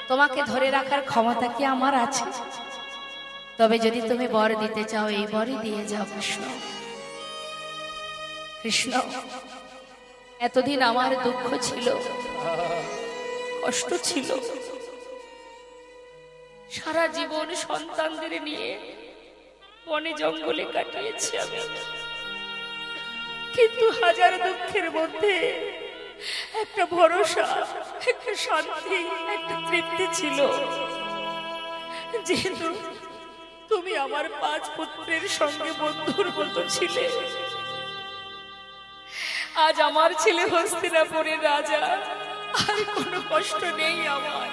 তোমাকে ধরে রাখার ক্ষমতা কি আমার আছে? তবে যদি তুমি বর দিতে চাও, এই বরই দিয়ে যাও কৃষ্ণ। কৃষ্ণ, এতদিন আমার দুঃখ ছিল, কষ্ট ছিল, সারা জীবন সন্তানদের নিয়ে বনে জঙ্গলে কাটিয়েছি আমি, কিন্তু হাজার দুঃখের মধ্যে একটা ভরসা, একটা শান্তি, একটা তৃপ্তি ছিল, যেহেতু তুমি আমার 5 পুত্রের সঙ্গে বন্ধুর মতো ছিলে। আজ আমার ছেলে হস্তিনাপুরের রাজা, আর কোনো কষ্ট নেই আমার,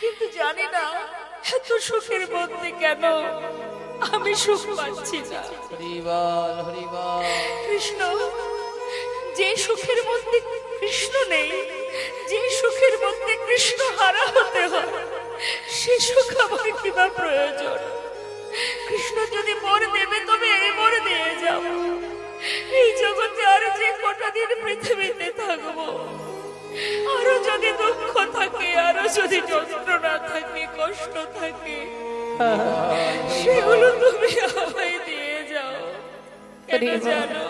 কিন্তু জানি না এত সুখের মধ্যে কেন আমি সুখ পাচ্ছি না। হরি বল, হরি বল। কৃষ্ণ, যে সুখের মধ্যে কৃষ্ণ নেই, যে সুখের মধ্যে কৃষ্ণ হারা হতে হয়, সে সুখ আমার কিবা প্রয়োজন? কৃষ্ণ যদি বর দেবে, তবে এই বর দিয়ে যাও। এই জগতে আর যে কটা দিন পৃথিবীতে থাকবো, আরো যদি দুঃখ থাকে, আরো যদি যন্ত্রণা থাকে, কষ্ট থাকে, সেগুলো তুমি আমায় দিয়ে যাও। কেন জানো?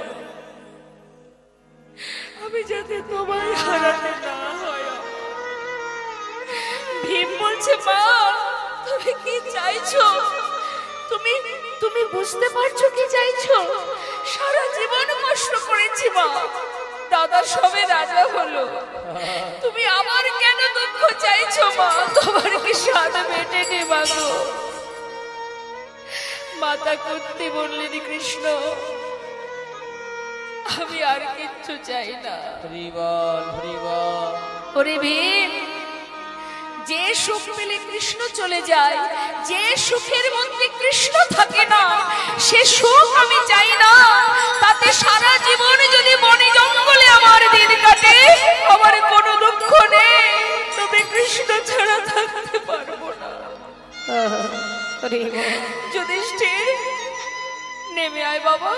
আমি যাতে তোমায় হারাতে না হয়। ভীম বলছে, মা তুমি কি চাইছো? তুমি তুমি বুঝতে পারছো কি চাইছো? সারা জীবন কষ্ট করেছি মা, দাদা সবে রাজা হলো, তুমি আবার কেন দুঃখ চাইছো মা? তোমার কি স্বাদ মেটেনি মাগো? মাতা কুন্তি বললেন, কৃষ্ণ আমি আর কিচ্ছু চাই না। হরি বল, হরি বল। ওরে ভীম, যে সুখ পেলে কৃষ্ণ চলে যায়, যে সুখের মধ্যে কৃষ্ণ থাকে না, সে সুখ আমি চাই না। তাতে সারা জীবন যদি বনে জঙ্গলে আমার দিন কাটে, আমার কোনো দুঃখ নেই, তবে কৃষ্ণ ছাড়া থাকতে পারবো না। যুধিষ্ঠির, নেমে আয় বাবা,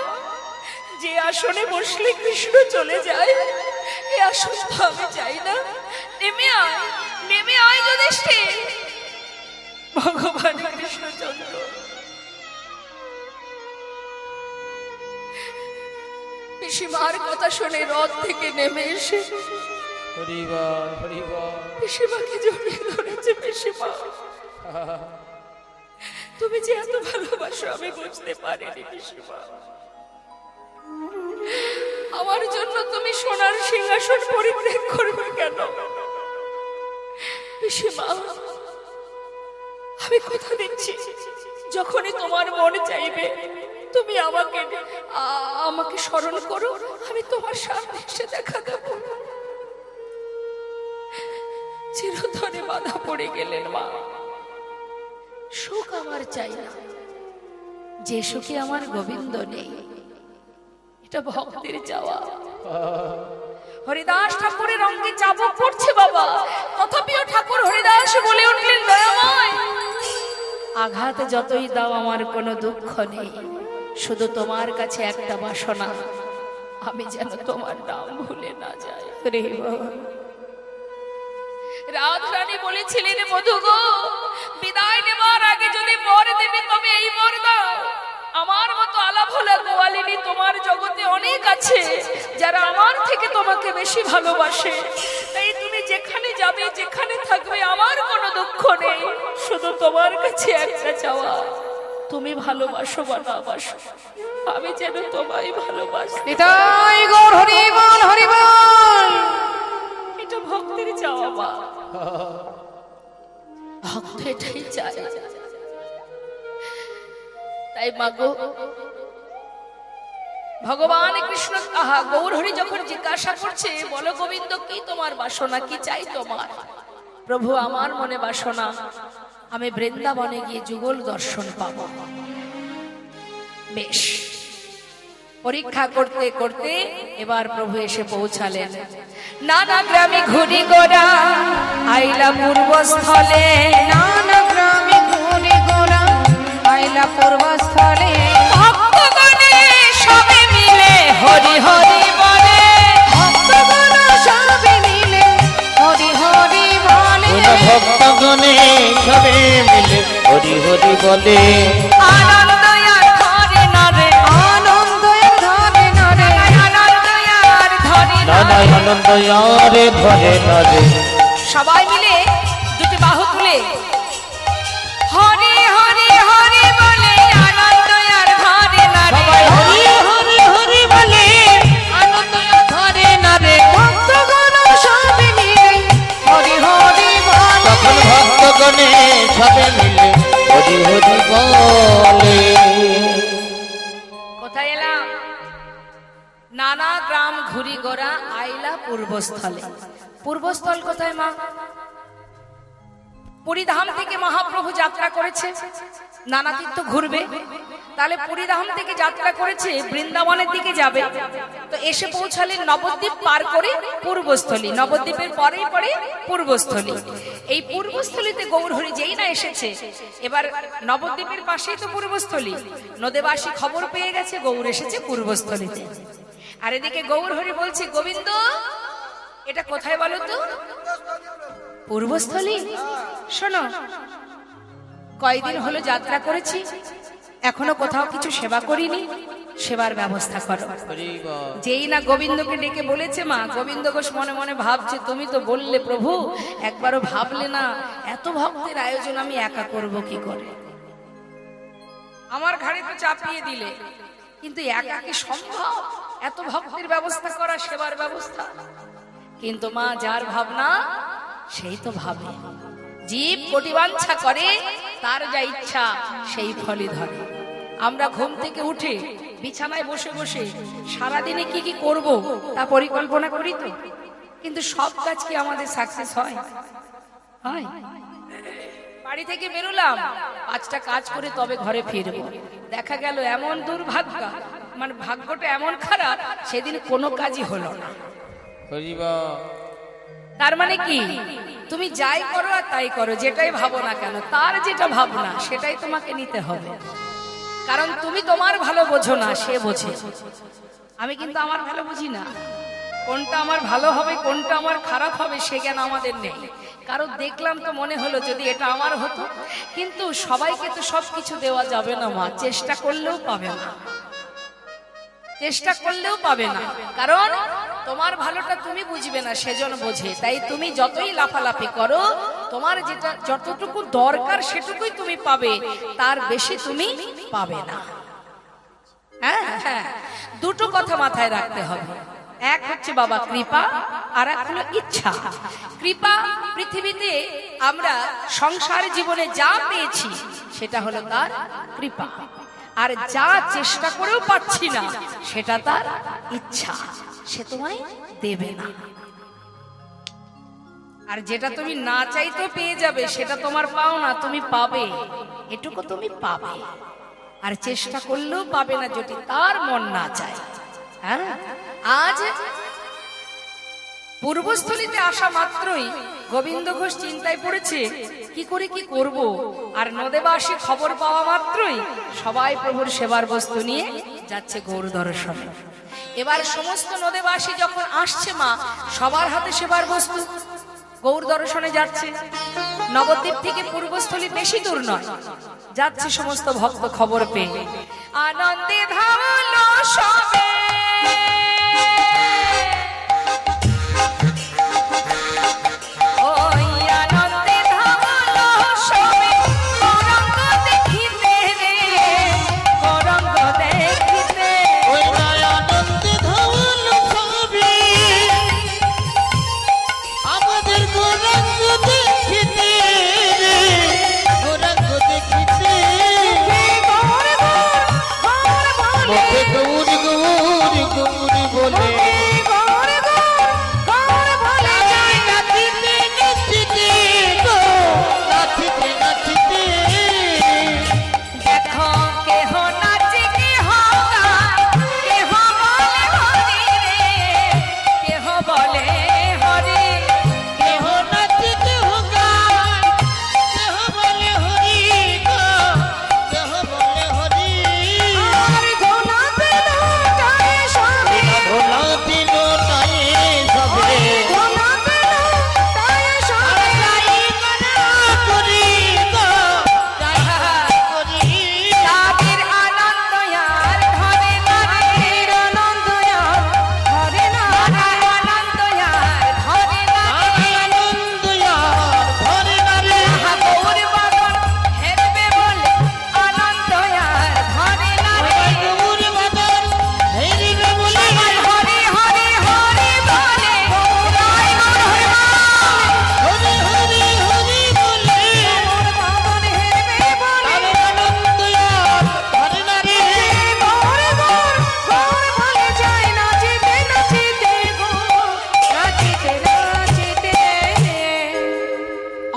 যে আসনে বসলে কৃষ্ণ চলে যায়, এই আসন তো আমি চাই না। নেমে আয়, নেমে আয় যুধিষ্ঠির। ভগবান কৃষ্ণচন্দ্র পিসিমার কথা শুনে রথ থেকে নেমে এসে হরিবল হরিবল পিসিমাকে জড়িয়ে ধরেছে। পিসিমা, তুমি যে এত ভালোবাসো আমি বুঝতে পারিনি। পিসিমা, আমার জন্য তুমি সোনার সিংহাসন পরিত্যাগ করবে কেন? পিসিমা, আমি কথা দিচ্ছি, যখনই তোমার মন চাইবে তুমি আমাকে স্মরণ করো, আমি তোমার সামনে এসে দেখা দেব। চিরতরে বাধা পড়ে গেলেন মা। সুখ আমার চাই না, যে সুখে আমার গোবিন্দ নেই, এটা ভক্তের চাওয়া। হরিদাস ঠাকুরের অঙ্গে চাবুক পড়ছে বাবা, তথাপিও ঠাকুর হরিদাস বলে উঠলেন, দয়াময়, আঘাত যতই দাও আমার কোনো দুঃখ নেই, শুধু তোমার কাছে একটা বাসনা, আমি যেন তোমার নাম ভুলে না যাই। রাধারানী বলেছিলেন, মধু গো, বিদায় নেবার আগে যদি বর দেবে তবে এই বর দাও, আমার মতো আলাভোলা গোয়ালিনী তোমার জগতে অনেক আছে যারা আমার থেকে তোমাকে বেশি ভালোবাসে, তাই তুমি যেখানে যাবে যেখানে থাকবে আমার কোনো দুঃখ নেই, শুধু তোমার কাছে একটা চাওয়া, তুমি ভালোবাসো বা না বাসো, আমি যেন তোমায় ভালোবাসি। নিতাই গৌর হরিবল হরিবল। এটা ভক্তের চাওয়া মা, ভক্ত এটাই চায়। তাই মাগো, ভগবান কৃষ্ণ গৌর হরি যখন জিজ্ঞাসা করছে, বলো গোবিন্দ, কি তোমার বাসনা, কি চাই তোমার? প্রভু, আমার মনে বাসনা আমি বৃন্দাবনে গিয়ে যুগল দর্শন পাব। বেশ, পরীক্ষা করতে করতে এবার প্রভু এসে পৌঁছালেন। নানা গ্রামে ঘুরি গোরা আইলা পূর্বস্থলে, নানা গ্রামে ঘুরে গোরা আইলা পূর্বস্থলে, ভক্তগণে সবে মিলে হরি হরি বলে, ভক্তগণ সবে মিলে হরি হরি বলে, ভক্তগণে সবে মিলে হরি হরি বলে, আনন্দ আর ধরে না রে, আনন্দ ধরে না রে, আনন্দ আর ধরে না নানা রে। আনন্দ আরে ধরে না রে। সবাই মিলে দুটি বাহু তুলে হরি হরি হরি বলে, আনন্দ আর ধরে না রে, সবাই হরি হরি হরি বলে, আনন্দ আর ধরে না রে। ভক্তগণ সবে মিলে হরি হরি বলে, তখন ভক্তগণে সবে মিলে হরি হরি বলে। কোথায় এলাম? নানা গ্রাম ঘুরি গোরা আইলা পূর্বস্থলে। পূর্বস্থল কোথায় মা? পুরীধাম থেকে মহাপ্রভু যাত্রা করেছে, নানা তীর্থ ঘুরবে, তাহলে পুরীধাম থেকে যাত্রা করেছে বৃন্দাবনের দিকে যাবে, তো এসে পৌঁছালেন নবদ্বীপ পার করে পূর্বস্থলী, নবদ্বীপের পরেই পরে পূর্বস্থলী। এই পূর্বস্থলীতে গৌরহরি যেই না এসেছে, এবার নবদ্বীপের পাশেই তো পূর্বস্থলী, নদেবাসী খবর পেয়ে গেছে গৌর এসেছে পূর্বস্থলীতে। আর এদিকে গৌরহরি বলছে, গোবিন্দ এটা কোথায় বলো তো? পূর্বস্থলী। শোনো, কয়দিন হলো যাত্রা করেছি, এখনো কোথাও কিছু সেবা করিনি, সেবার ব্যবস্থা করো। যেই না গোবিন্দকে ডেকে বলেছে মা, গোবিন্দ ঘোষ মনে মনে ভাবছে, তুমি তো বললে প্রভু, একবারও ভাবলে না এত ভক্তের আয়োজন আমি একা করব কি করে? আমার ঘাড়ে তো চাপিয়ে দিলে, কিন্তু একা কি সম্ভব এত ভক্তের ব্যবস্থা করা, সেবার ব্যবস্থা? কিন্তু মা, যার ভাবনা সেই তো ভাবে, জীব কোটি বাঞ্ছা করে, তার যা ইচ্ছা সেই ফলই ধরে। আমরা ঘুম থেকে উঠে বিছানায় বসে বসে সারাদিনে কি কি করব তা পরিকল্পনা করি তো, কিন্তু সব কাজ কি আমাদের সাকসেস হয়? হয়? বাড়ি থেকে বেরোলাম, 5টা কাজ করে তবে ঘরে ফিরবো, দেখা গেল এমন দুর্ভাগ্য, মানে ভাগ্যটা এমন খারাপ, সেদিন কোনো কাজই হলো না। তার মানে কি, তুমি যাই করো আর তাই করো, যেটাই ভাবো না কেন, তার যেটা ভাবনা সেটাই তোমাকে নিতে হবে, কারণ তুমি তোমার ভালো বোঝো না, সে বোঝে। আমি কিন্তু আমার ভালো বুঝি না, কোনটা আমার ভালো হবে কোনটা আমার খারাপ হবে সে জ্ঞান আমাদের নেই। কারণ দেখলাম তো মনে হলো যদি এটা আমার হতো, কিন্তু সবাইকে তো সবকিছু দেওয়া যাবে না মা, চেষ্টা করলেও পাবে না। চেষ্টা করলেও পাবে না, কারণ তোমার ভালোটা তুমি বুঝবে না, সেজন্য বোঝে। তাই তুমি যতই লাফালাফি করো, তোমার যেটা যতটুকু দরকার সেটুকুই তুমি পাবে, তার বেশি তুমি পাবে না। হ্যাঁ হ্যাঁ, দুটো কথা মাথায় রাখতে হবে। এক হচ্ছে বাবা কৃপা, আর এক হলো ইচ্ছা। কৃপা, পৃথিবীতে আমরা সংসার জীবনে যা পেয়েছি সেটা হলো তার কৃপা, আর যা চেষ্টা করেও পাচ্ছি না সেটা তার ইচ্ছা, সে তোমায় দেবে না। আর যেটা তুমি না চাইতেও পেয়ে যাবে সেটা তোমার পাও না, তুমি পাবে, এটুকু তুমি পাবে। আর চেষ্টা করলেও পাবে না যদি তার মন না চায়। হ্যাঁ, আজ পূর্বস্থলীতে আসা মাত্রই গোবিন্দ ঘোষ চিন্তায় পড়েছে কি করে কি করব। আর নদেবাসী খবর পাওয়া মাত্রই সবাই প্রভুর সেবার বস্তু নিয়ে যাচ্ছে গৌর দর্শনে। এবার সমস্ত নদেবাসী যখন আসছে মা, সবার হাতে সেবার বস্তু গৌর দর্শনে যাচ্ছে। নবদ্বীপ থেকে পূর্বস্থলী বেশি দূর নয়, যাচ্ছে সমস্ত ভক্ত খবর পেয়ে। আনন্দে ধালো সবে,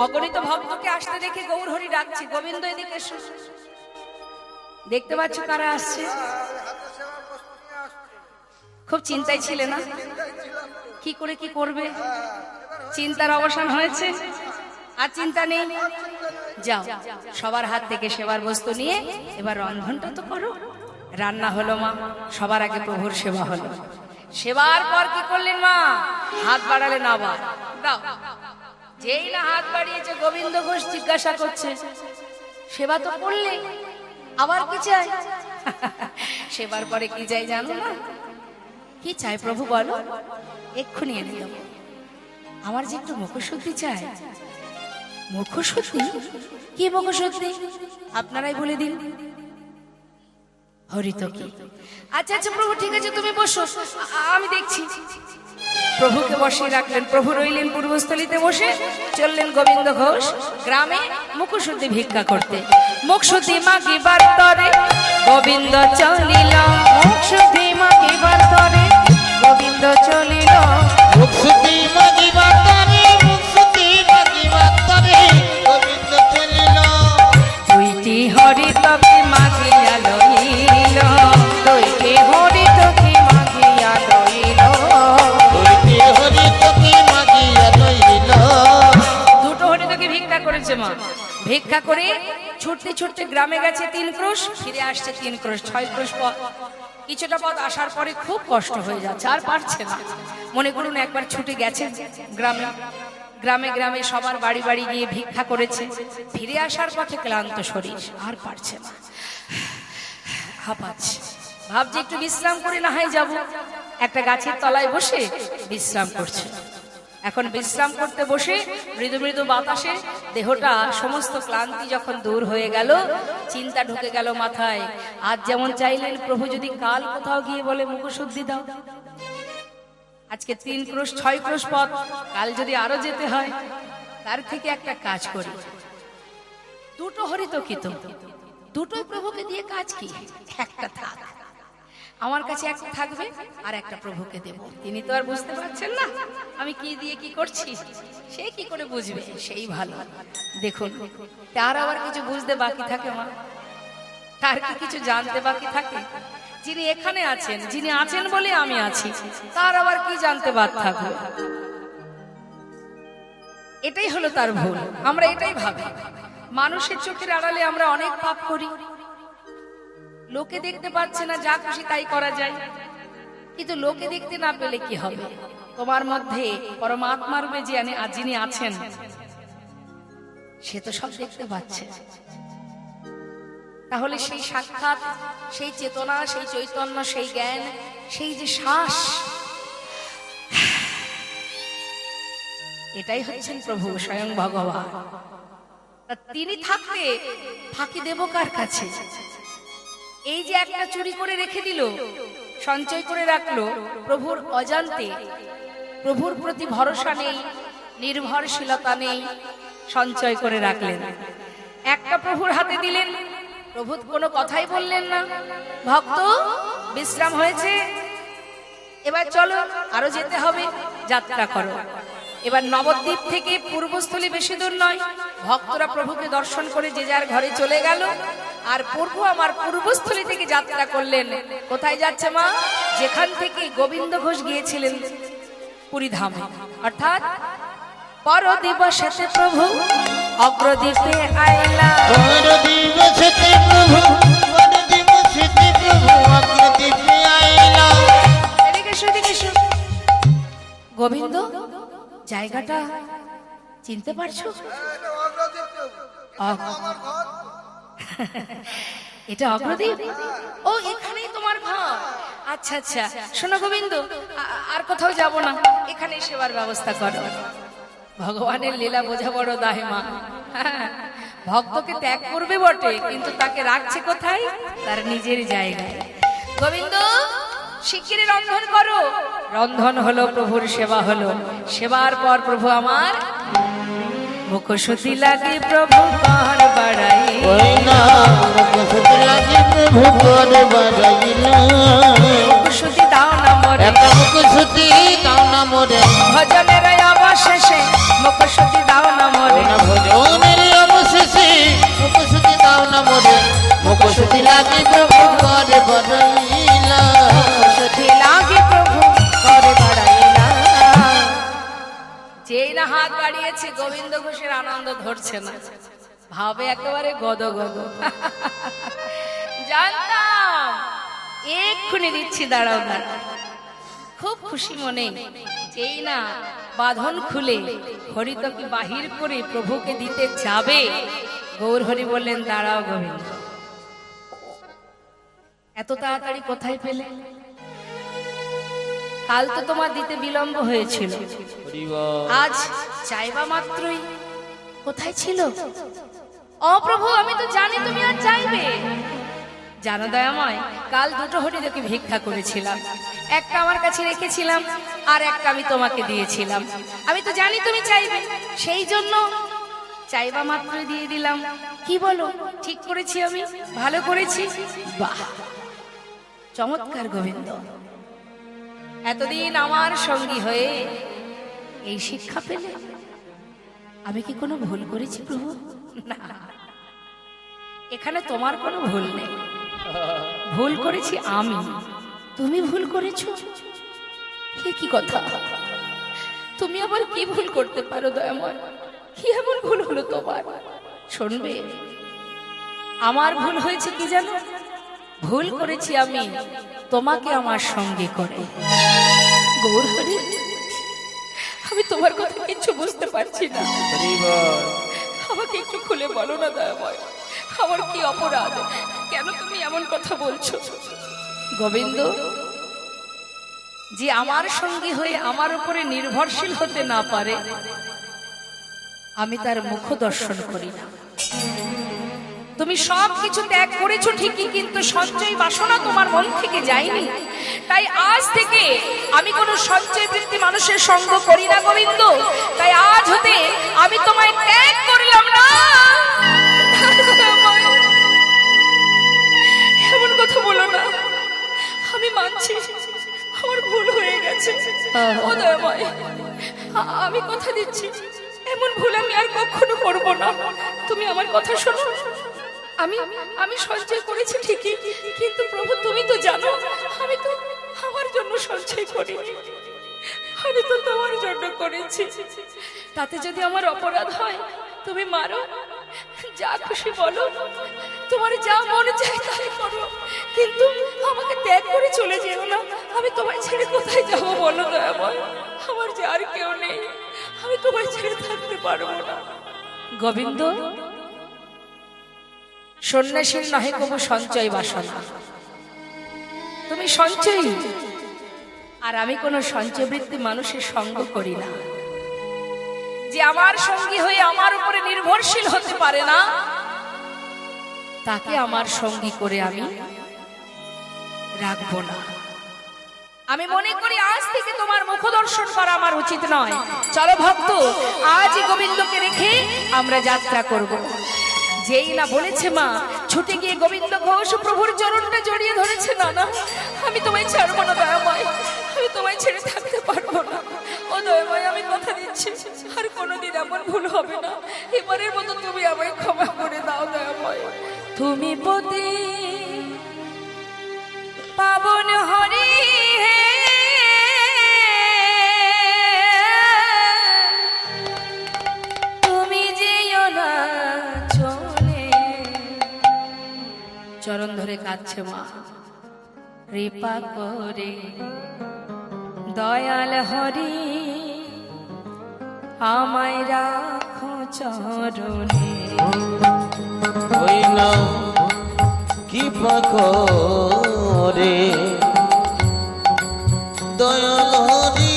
অগণিত ভক্তকে আসতে দেখে গৌর হরি ডাকছে, গোবিন্দ এদিকে এসো। দেখতে পাচ্ছ কারা আসছে? খুব চিন্তায় ছিলে না, কি করে কি করবে? চিন্তার অবসান হয়েছে, আর চিন্তা নেই। যাও, সবার হাত থেকে সেবার বস্তু নিয়ে এবার রন্ধনটা তো করো। রান্না হলো মা, সবার আগে প্রভুর সেবা হলো। সেবার পর কি করলেন মা? হাত বাড়ালেন আবার, দাও। যেই না হাত বাড়িয়েছে, গোবিন্দ ঘোষ জিজ্ঞাসা করছে, সেবা তো করলে, আবার কি চাই? সেবার পরে কি চাই জানো না? কি চাই প্রভু বলো, এক্ষুনি এনে দেবো। আমার যে একটু মুখশুদ্ধি চাই। মুখশুদ্ধি? কি মুখশুদ্ধি আপনারাই বলে দিন। হরিত কি? আচ্ছা আচ্ছা প্রভু, ঠিক আছে তুমি বসো, আমি দেখছি। প্রভুকে বসিয়ে রাখলেন, প্রভু রইলেন পূর্বস্থলীতে বসে। চললেন গোবিন্দ ঘোষ গ্রামে মুখশুদ্ধি ভিক্ষা করতে। মুখশুদ্ধি মাগিবার তরে গোবিন্দ চলিল, মুখশুদ্ধি মাগিবার তরে গোবিন্দ চলিল, মুখশুদ্ধি মাগিবার তরে, মুখশুদ্ধি মাগিবার তরে গোবিন্দ চলিল। দুইটি হরিতকে মাগিয়া লইল, দুইটি হরিতকে মাগিয়া লইল, দুইটি হরিতকে মাগিয়া লইল। দুটো হরিতকে ভিক্ষা করেছে মা। ভিক্ষা করে ছুটতে ছুটতে গ্রামে গেছে 3 ক্রোশ, ফিরে আসছে 3 ক্রোশ, 6 ক্রোশ পথ। কিছুটা পথ আসার পরে খুব কষ্ট হয়ে যাচ্ছে, আর পারছে না। মনে করুন একবার ছুটে গেছে গ্রামে, গ্রামে গ্রামে সবার বাড়ি বাড়ি গিয়ে ভিক্ষা করেছে। ফিরে আসার পথে ক্লান্ত শরীর, আর পারছে না, হাঁপাচ্ছে। ভাবছি একটু বিশ্রাম করে না হয় যাব। একটা গাছের তলায় বসে বিশ্রাম করছে। এখন বিশ্রাম করতে বসে মৃদু মৃদু বাতাসে দেহটা সমস্ত ক্লান্তি যখন দূর হয়ে গেল, চিন্তা ঢুকে গেল মাথায়। আজ যেমন চাইলেন প্রভু যদি কাল কোথাও গিয়ে বলে মুখশুদ্ধি দাও, আজকে 3 ক্রোশ 6 ক্রোশ পথ, কাল যদি আরো যেতে হয়, তার থেকে একটা কাজ করি, দুটো হরিতকিত, দুটোই প্রভুকে দিয়ে কাজ কি, একটা থাক, আমার কাছে একটা থাকবে আর একটা প্রভুকে দেব। তিনি তো আর বুঝতে পারছেন না আমি কি দিয়ে কি করছি, সে কি করে বুঝবে, সেই ভালো। দেখুন তার আবার কিছু বুঝতে বাকি থাকে মা, তার কি কিছু জানতে বাকি থাকে? যিনি এখানে আছেন, যিনি আছেন বলে আমি আছি, তার আবার কি জানতে বাকি থাকবে? এটাই হলো তার ভুল। আমরা এটাই ভাবি মানুষের চোখের আড়ালে আমরা অনেক পাপ করি, লোকে দেখতে পাচ্ছে না, যা খুশি তাই করা যায়। কিন্তু লোকে দেখতে না পেলে কি হবে? তোমার মধ্যে পরমাত্মার রূপে যিনি আছেন সে তো সব দেখতে পাচ্ছে। তাহলে সেই সাক্ষাৎ, সেই চেতনা, সেই চৈতন্য, সেই জ্ঞান, সেই যে শ্বাস, এটাই হচ্ছেন প্রভু স্বয়ং ভগবান। তিনি থাকতে ফাঁকি দেব কার কাছে? এই যে একটা চুরি করে রেখে দিল, সঞ্চয় করে রাখলো, প্রভুর অজান্তে, প্রভুর প্রতি ভরসা নেই, নির্ভরশীলতা নেই, সঞ্চয় করে রাখলেন। একটা প্রভুর হাতে দিলেন, প্রভু কোনো কথাই বললেন না, ভক্ত বিশ্রাম হয়েছে, এবার চলো আরো যেতে হবে, যাত্রা করো। এবার নবদ্বীপ থেকে পূর্বস্থলী বেশি দূর নয়, ভক্তরা প্রভুকে দর্শন করে যে যার ঘরে চলে গেল। আর প্রভু আমার পূর্বস্থলী থেকে যাত্রা করলেন। কোথায় যাচ্ছে মা? যেখান থেকে গোবিন্দ ঘোষ গিয়েছিলেন পুরী ধামে, অর্থাৎ পর দিবসেতে প্রভু অগ্রদ্বীপে আইলা। পর দিবসেতে প্রভু, পর দিবসেতে প্রভু অগ্রদ্বীপে আইলা। এদিকে এসো, এদিকে এসো। গোবিন্দ, জায়গাটা চিনতে পারছো? এটা অগ্রদ্বীপ? ও, এখানেই তোমার ঘর? আচ্ছা আচ্ছা। শোনো গোবিন্দ, আর কোথাও যাব না, এখানে সেবার ব্যবস্থা করো। ভগবানের লীলা বোঝা বড় দায় মা। ভক্তকে ত্যাগ করবে বটে, কিন্তু তাকে রাখছে কোথায়? তার নিজের জায়গায়। গোবিন্দ, শিগগিরই রন্ধন করো। রন্ধন হলো, প্রভুর সেবা হলো। সেবার পর প্রভু আমার মুখশুদ্ধি লাগে, প্রভু কর বাড়াই। ওই না মুখশুদ্ধি লাগে, প্রভু কর বাড়াইলা। মুখশুদ্ধি দাও না মোরে, একটা মুখশুদ্ধি দাও না মোরে। ভজনের অবশেষে মুখশুদ্ধি দাও না মোরে। না ভজনের অবশেষে মুখশুদ্ধি দাও না মোরে। মুখশুদ্ধি লাগে, প্রভু কর বাড়াইলা। মুখশুদ্ধি লাগে, প্রভু কর বাড়াইলা। যেই না হাত বাড়িয়েছে, গোবিন্দ ঘোষের আনন্দ ধরছে না, ভাবে একেবারে গদ গদ। জানতাম এক্ষুনি দিচ্ছি, দাঁড়াও দাঁড়াও। খুব খুশি মনে যেই না বাঁধন খুলে হরিতকে বাহির করে প্রভুকে দিতে যাবে, গৌর হরি বললেন, দাঁড়াও গোবিন্দ, এত তাড়াতাড়ি কোথায় পেলে? কাল তো তোমার দিতে বিলম্ব হয়েছিল, আজ চাইবা মাত্রই কোথায় ছিল? ও প্রভু, আমি তো জানি তুমি আর চাইবে। জানো দয়াময়, কাল দুটো হরিতকে ভিক্ষা করেছিলাম, একটা আমার কাছে রেখেছিলাম আর একটা আমি তোমাকে দিয়েছিলাম। আমি তো জানি তুমি চাইবে, সেই জন্য চাইবা মাত্রই দিয়ে দিলাম। কি বলো, ঠিক করেছি আমি? ভালো করেছি? বাহ, চমৎকার গোবিন্দ। এতদিন আমার সঙ্গী হয়ে এই শিক্ষা পেলে, আমি কি কোনো ভুল করেছি প্রভু? না, এখানে তোমার কোনো ভুল নেই, ভুল করেছি আমি, তুমি ভুল করেছো। কি কথা? তুমি আবার কি ভুল করতে পারো দয়াময়? কি এমন ভুল হলো তোমার? শুনবে, আমার ভুল হয়েছে কি জানো? ভুল করেছি আমি তোমাকে আমার সঙ্গে করে। গৌর হরি, আমি তোমার কথা কিছু বুঝতে পারছি না, আমাকে একটু খুলে বলো না দয়াময়, আমার কি অপরাধ? কেন তুমি এমন কথা বলছো? গোবিন্দ, যে আমার সঙ্গী হয়ে আমার উপরে নির্ভরশীল হতে না পারে, আমি তার মুখ দর্শন করি না। তুমি সব কিছু ত্যাগ করেছো ঠিকই, কিন্তু সঞ্চয় বাসনা তোমার মন থেকে যায়নি। তাই আজ থেকে আমি কোনো সঞ্চয় বৃত্তি মানুষের সঙ্গ করি না গোবিন্দ। তাই আজ হতে আমি তোমায় ত্যাগ করলাম না। এমন কথা বলো না, আমি মানছি আমার ভুল হয়ে গেছে। ও দয়াময়, আমি কথা দিচ্ছি এমন ভুল আমি আর কখনো করবো না। তুমি আমার কথা শোনো। আমি সঞ্চয় করেছি ঠিকই, কিন্তু প্রভু তুমি তো জানো আমি তো আমার জন্য সঞ্চয় করিনি, আমি তো তোমার জন্য করেছি। তাতে যদি আমার অপরাধ হয় তুমি মারো, যা খুশি বলো, তোমার যা মনে চায় তাই করো, কিন্তু আমাকে ত্যাগ করে চলে যেও না। আমি তোমায় ছেড়ে কোথায় যাবো বলো দয়াময়? আমার যে আর কেউ নেই, আমি তোমায় ছেড়ে থাকতে পারবো না। গোবিন্দ, সন্ন্যাসীর নহে কবু সঞ্চয় বাসনা। তুমি সঞ্চয়ী, আর আমি কোনো সঞ্চয় বৃত্তি মানুষের সঙ্গ করি না। যে আমার সঙ্গী হয়ে আমার উপরে নির্ভরশীল হতে পারে না, তাকে আমার সঙ্গী করে আমি রাখবো না। আমি মনে করি আজ থেকে তোমার মুখ দর্শন করা আমার উচিত নয়। চলো ভক্ত, আজই গোবিন্দকে রেখে আমরা যাত্রা করব। যেই না বলেছে মা, ছুটে গিয়ে গোবিন্দ ঘোষ প্রভুর চরণটা জড়িয়ে ধরেছে। না না, আমি তোমায় ছাড়বো না দয়াময়, আমি তোমায় ছেড়ে থাকতে পারবো না। ও দয়াময়, আমি কথা দিচ্ছি আর কোনোদিন এমন ভুল হবে না। এবারের মতো তুমি আমায় ক্ষমা করে দাও দয়াময়। তুমি পতি পাবন হরি হে, তুমি যেও না চলে। চরণ ধরে কাঁদছে মা, কৃপা করে দয়াল হরি আমায় রাখো চরণে। ওই না কৃপা করে দয়াল হরি,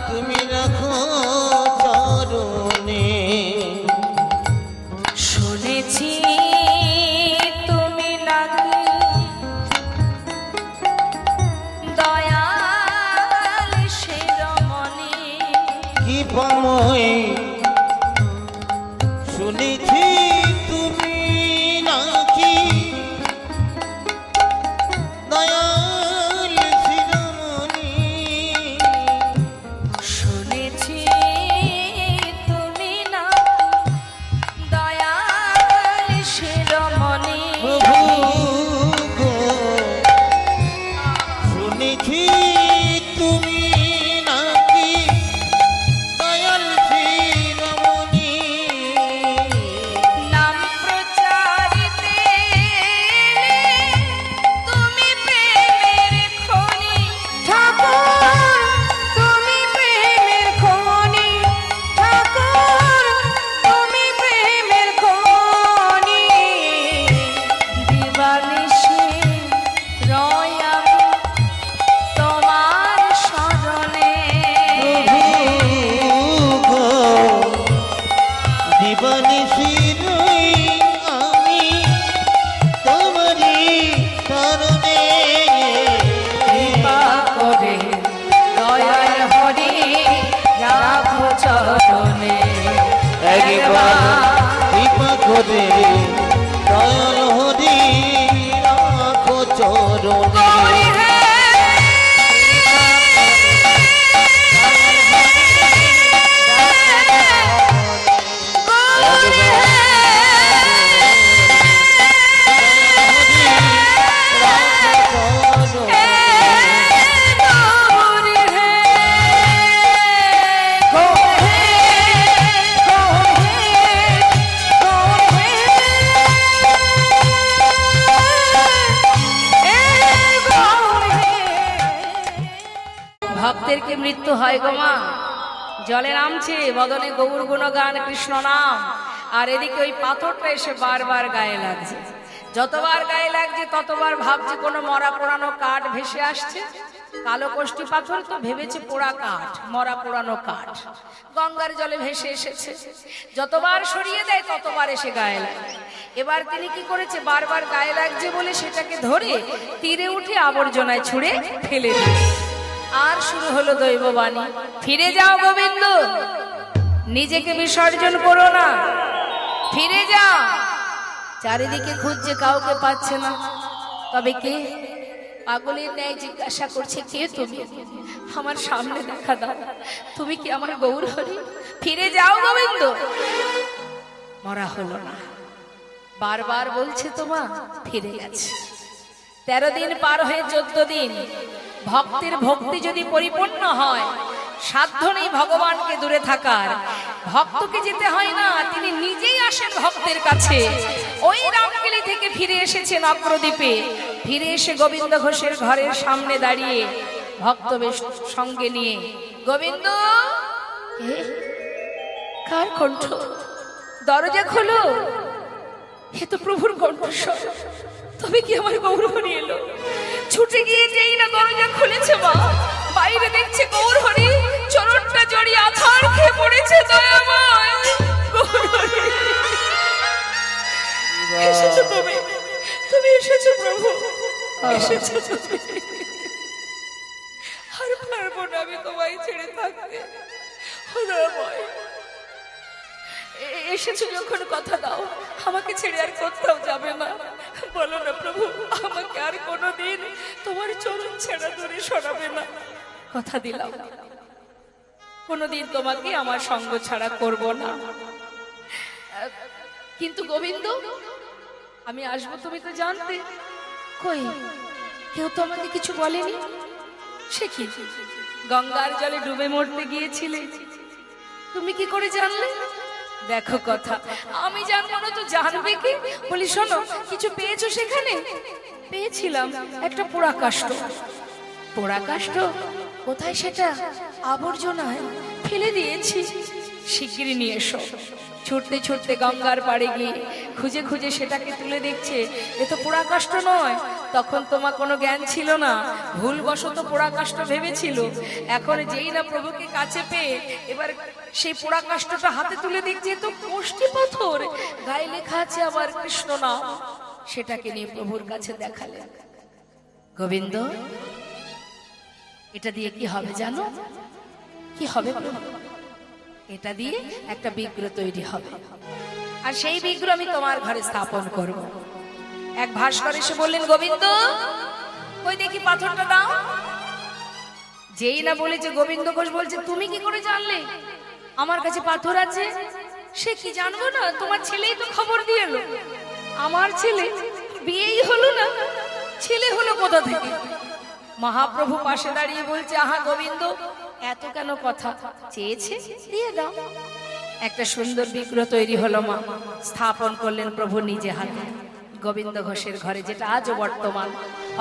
তুমি রাখো চরণে। শুনেছি তুমি নাকি দয়াল শিরোমণি, কৃপাময় শুনেছি তুমি নাকি দয়াল শিরোমণি। শুনেছি তুমি নাকি দয়াল শিরোমণি। প্রভু গো, শুনেছি তুমি নাকি দয়াল শিরোমণি। নাম প্রচারিতে তুমি প্রেমের খনি ঠাকুর, তুমি প্রেমের খনি, ঠাকুর, তুমি প্রেমের খনি। দিবানিশি রয় আমি তোমার শরণে। প্রভু গো, দিবানিশি রই আমি তোমারই শরণে। কৃপা করে দয়াল হরি রাখো চরণে। একবার কৃপা করে দয়াল হরি রাখো চরণে। ভক্তের কি মৃত্যু হয় গো মা? জলে নামছে, বদনে গৌর গুণগান কৃষ্ণ নাম, আর এদিকে ওই পাথরটা এসে বারবার গায়ে লাগছে। যতবার গায়ে লাগছে ততবার ভাবছে কোনো মরা পোড়ানো কাঠ ভেসে আসছে। কালো কষ্টি পাথর তো ভেবেছে পোড়া কাঠ, মরা পোড়ানো কাঠ গঙ্গার জলে ভেসে এসেছে। যতবার সরিয়ে দেয় ততবার এসে গায়ে লাগে। এবার তিনি কি করেছে, বারবার গায়ে লাগছে বলে সেটাকে ধরে তীরে উঠে আবর্জনায় ছুঁড়ে ফেলে দিল। আর শুরু হলো দৈববাণী, ফিরে যাও গোবিন্দ, নিজেকে বিসর্জন করো না, ফিরে যাও। চারিদিকে খুঁজছে, কাউকে পাচ্ছে না। তবে কে? পাগলের ন্যায় জিজ্ঞাসা করছে, কে তুমি? আমার সামনে দেখা দাও, তুমি কি আমার গৌরহরি? ফিরে যাও গোবিন্দ। মরা হলো না, বারবার বলছে তোমা, ফিরে গেছে। 13 দিন পার হয়ে 14 দিন। ভক্তের ভক্তি যদি পরিপূর্ণ হয়, সাধ্য নেই ভগবানকে দূরে থাকার। ভক্তকে যেতে হয় না, তিনি নিজেই আসেন ভক্তের কাছে। ওই রামকেলি থেকে ফিরে এসেছেন অগ্রদ্বীপে। ফিরে এসে গোবিন্দ ঘোষের ঘরের সামনে দাঁড়িয়ে ভক্ত বেশ সঙ্গে নিয়ে, গোবিন্দ, কার কণ্ঠ? দরজা খোলো, হে তো প্রভুর কণ্ঠস্বর। তবে কি আমার গৌরহরি এলো? ছুটে গিয়ে যেই না দরজা খুলেছে মা, বাইরে দেখছে গৌরহরি চরণটা জড়িয়ে আছাড় খেয়ে পড়েছে। দয়াময় গৌরহরি, এসেছো তুমি, তুমি এসেছো প্রভু, এসেছো তুমি। আর পারবো না আমি তোমায় ছেড়ে থাকতে। ও দয়াময়, এসেছো যখন কথা দাও, আমাকে ছেড়ে আর কোথাও যাবে না। বলো না প্রভু, আমাকে আর কোনোদিন তোমার চরণ ছেড়া দূরে সরাবে না। কথা দিলাম, কোনোদিন তোমাকে আমার সঙ্গ ছাড়া করব না। কিন্তু গোবিন্দ, আমি আসবো তুমি তো জানতে। কই, কেউ তো আমাকে কিছু বলেনি। সে কি, গঙ্গার জলে ডুবে মরতে গিয়েছিলে, তুমি কি করে জানলে? দেখো কথা, আমি জানবো না তো জানবে কি? বলি শোনো, কিছু পেয়েছো সেখানে? পেয়েছিলাম একটা পোড়া কাষ্ঠ। পোড়া কাষ্ঠ? কোথায় সেটা? আবর্জনায় ফেলে দিয়েছি, শিগগিরই নিয়ে এসো। ছুটতে ছুটতে গঙ্গার পাড়ে গিয়ে খুঁজে খুঁজে সেটাকে তুলে দেখছে, এ তো পোড়া কাষ্ঠ নয়। তখন তোমার কোনো জ্ঞান ছিল না, ভুলবশত পোড়া কাষ্ঠ ভেবেছিল। এখন যেই না প্রভুকে কাছে পেয়ে এবার সেই পোড়া কাষ্ঠটা হাতে তুলে দেখছে, তো কষ্টি পাথর, গায়ে লেখা আছে আবার কৃষ্ণ নাম। সেটাকে নিয়ে প্রভুর কাছে দেখালেন। গোবিন্দ, এটা দিয়ে কি হবে জানো? কি হবে প্রভু? এটা দিয়ে একটা বিগ্রহ তৈরি হবে, আর সেই বিগ্রহ আমি তোমার ঘরে স্থাপন করব। এক ভাস্কর এসে বললেন, গোবিন্দ, কই দেখি পাথরটা দাও। যেই না বলেছে, গোবিন্দ ঘোষ বলছে, তুমি কি করে জানলে আমার কাছে পাথর আছে? সে কি, জানবো না? তোমার ছেলেই তো খবর দিয়ে এলো। আমার ছেলে? বিয়েই হলো না, ছেলে হলো কোথা থেকে? মহাপ্রভু পাশে দাঁড়িয়ে বলছে, আহা গোবিন্দ, এত কেন কথা? চেয়েছে দিয়ে দাও। একটা সুন্দর বিগ্রহ তৈরি হলো, মা স্থাপন করলেন প্রভু নিজে হাতে গোবিন্দ ঘোষের ঘরে, যেটা আজও বর্তমান।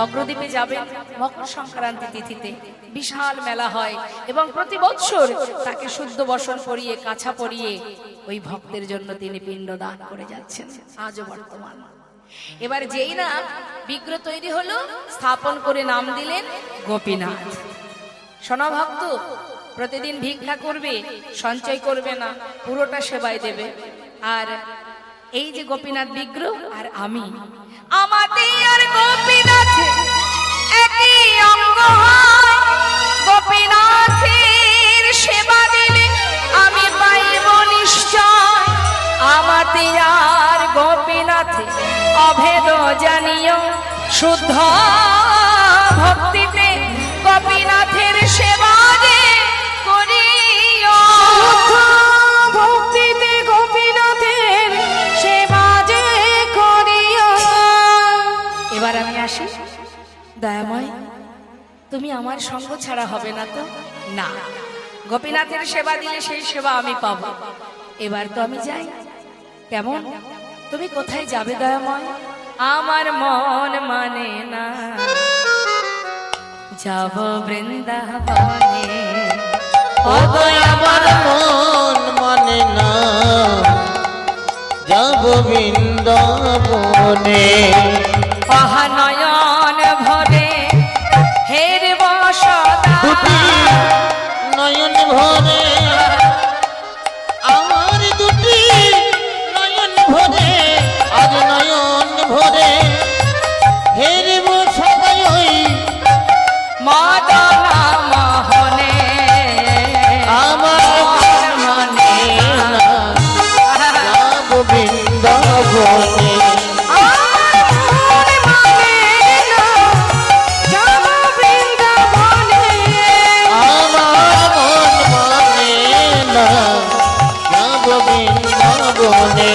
অগ্রদ্বীপে যাবেন মকর সংক্রান্তি তিথিতে, বিশাল মেলা হয় এবং প্রতি বৎসর তাকে শুদ্ধ বসন পরিয়ে, কাছা পরিয়ে ওই ভক্তের জন্য তিনি পিণ্ড দান করে যাচ্ছেন, আজও বর্তমান। এবার যেই না বিগ্রহ তৈরি হলো, স্থাপন করে নাম দিলেন গোপীনাথ। শোনা ভক্ত, প্রতিদিন ভিক্ষা করবে, সঞ্চয় করবে না, পুরোটা সেবায় দেবে। আর এই যে গোপীনাথ বিগ্রহ আর আমি, আমাদের আর গোপীনাথ একই অঙ্গ হয়। গোপীনাথের সেবা দিলে আমি পাইব নিশ্চয়। আমাদের আর গোপীনাথ অভেদ জানিও, শুদ্ধ ভক্তিতে গোপীনাথের সেবা যে করিও। ভক্তিতে গোপীনাথের সেবা যে করিও। এবার আমি আসি। দয়াময়, তুমি আমার সঙ্গ ছাড়া হবে না তো? না, গোপীনাথের সেবা দিলে সেই সেবা আমি পাবো। এবার তো আমি যাই। কেমন? তুমি কোথায় যাবে দয়াময়? আমার মন মানে না, যাব বৃন্দাবনে। আমার মন মানে না, যাব বৃন্দাবনে অহানয়ন ভরে হেরব সদা দুটি নয়ন ভরে আমার দুটি নয়ন ভরে আজ নয়ন ভরে হেরব সবাই ওই মদনা মোহনে আমার মানে না যাব বৃন্দাবনে আমার মানে না যাব বৃন্দাবনে আমার মন মানে না যাব বৃন্দাবনে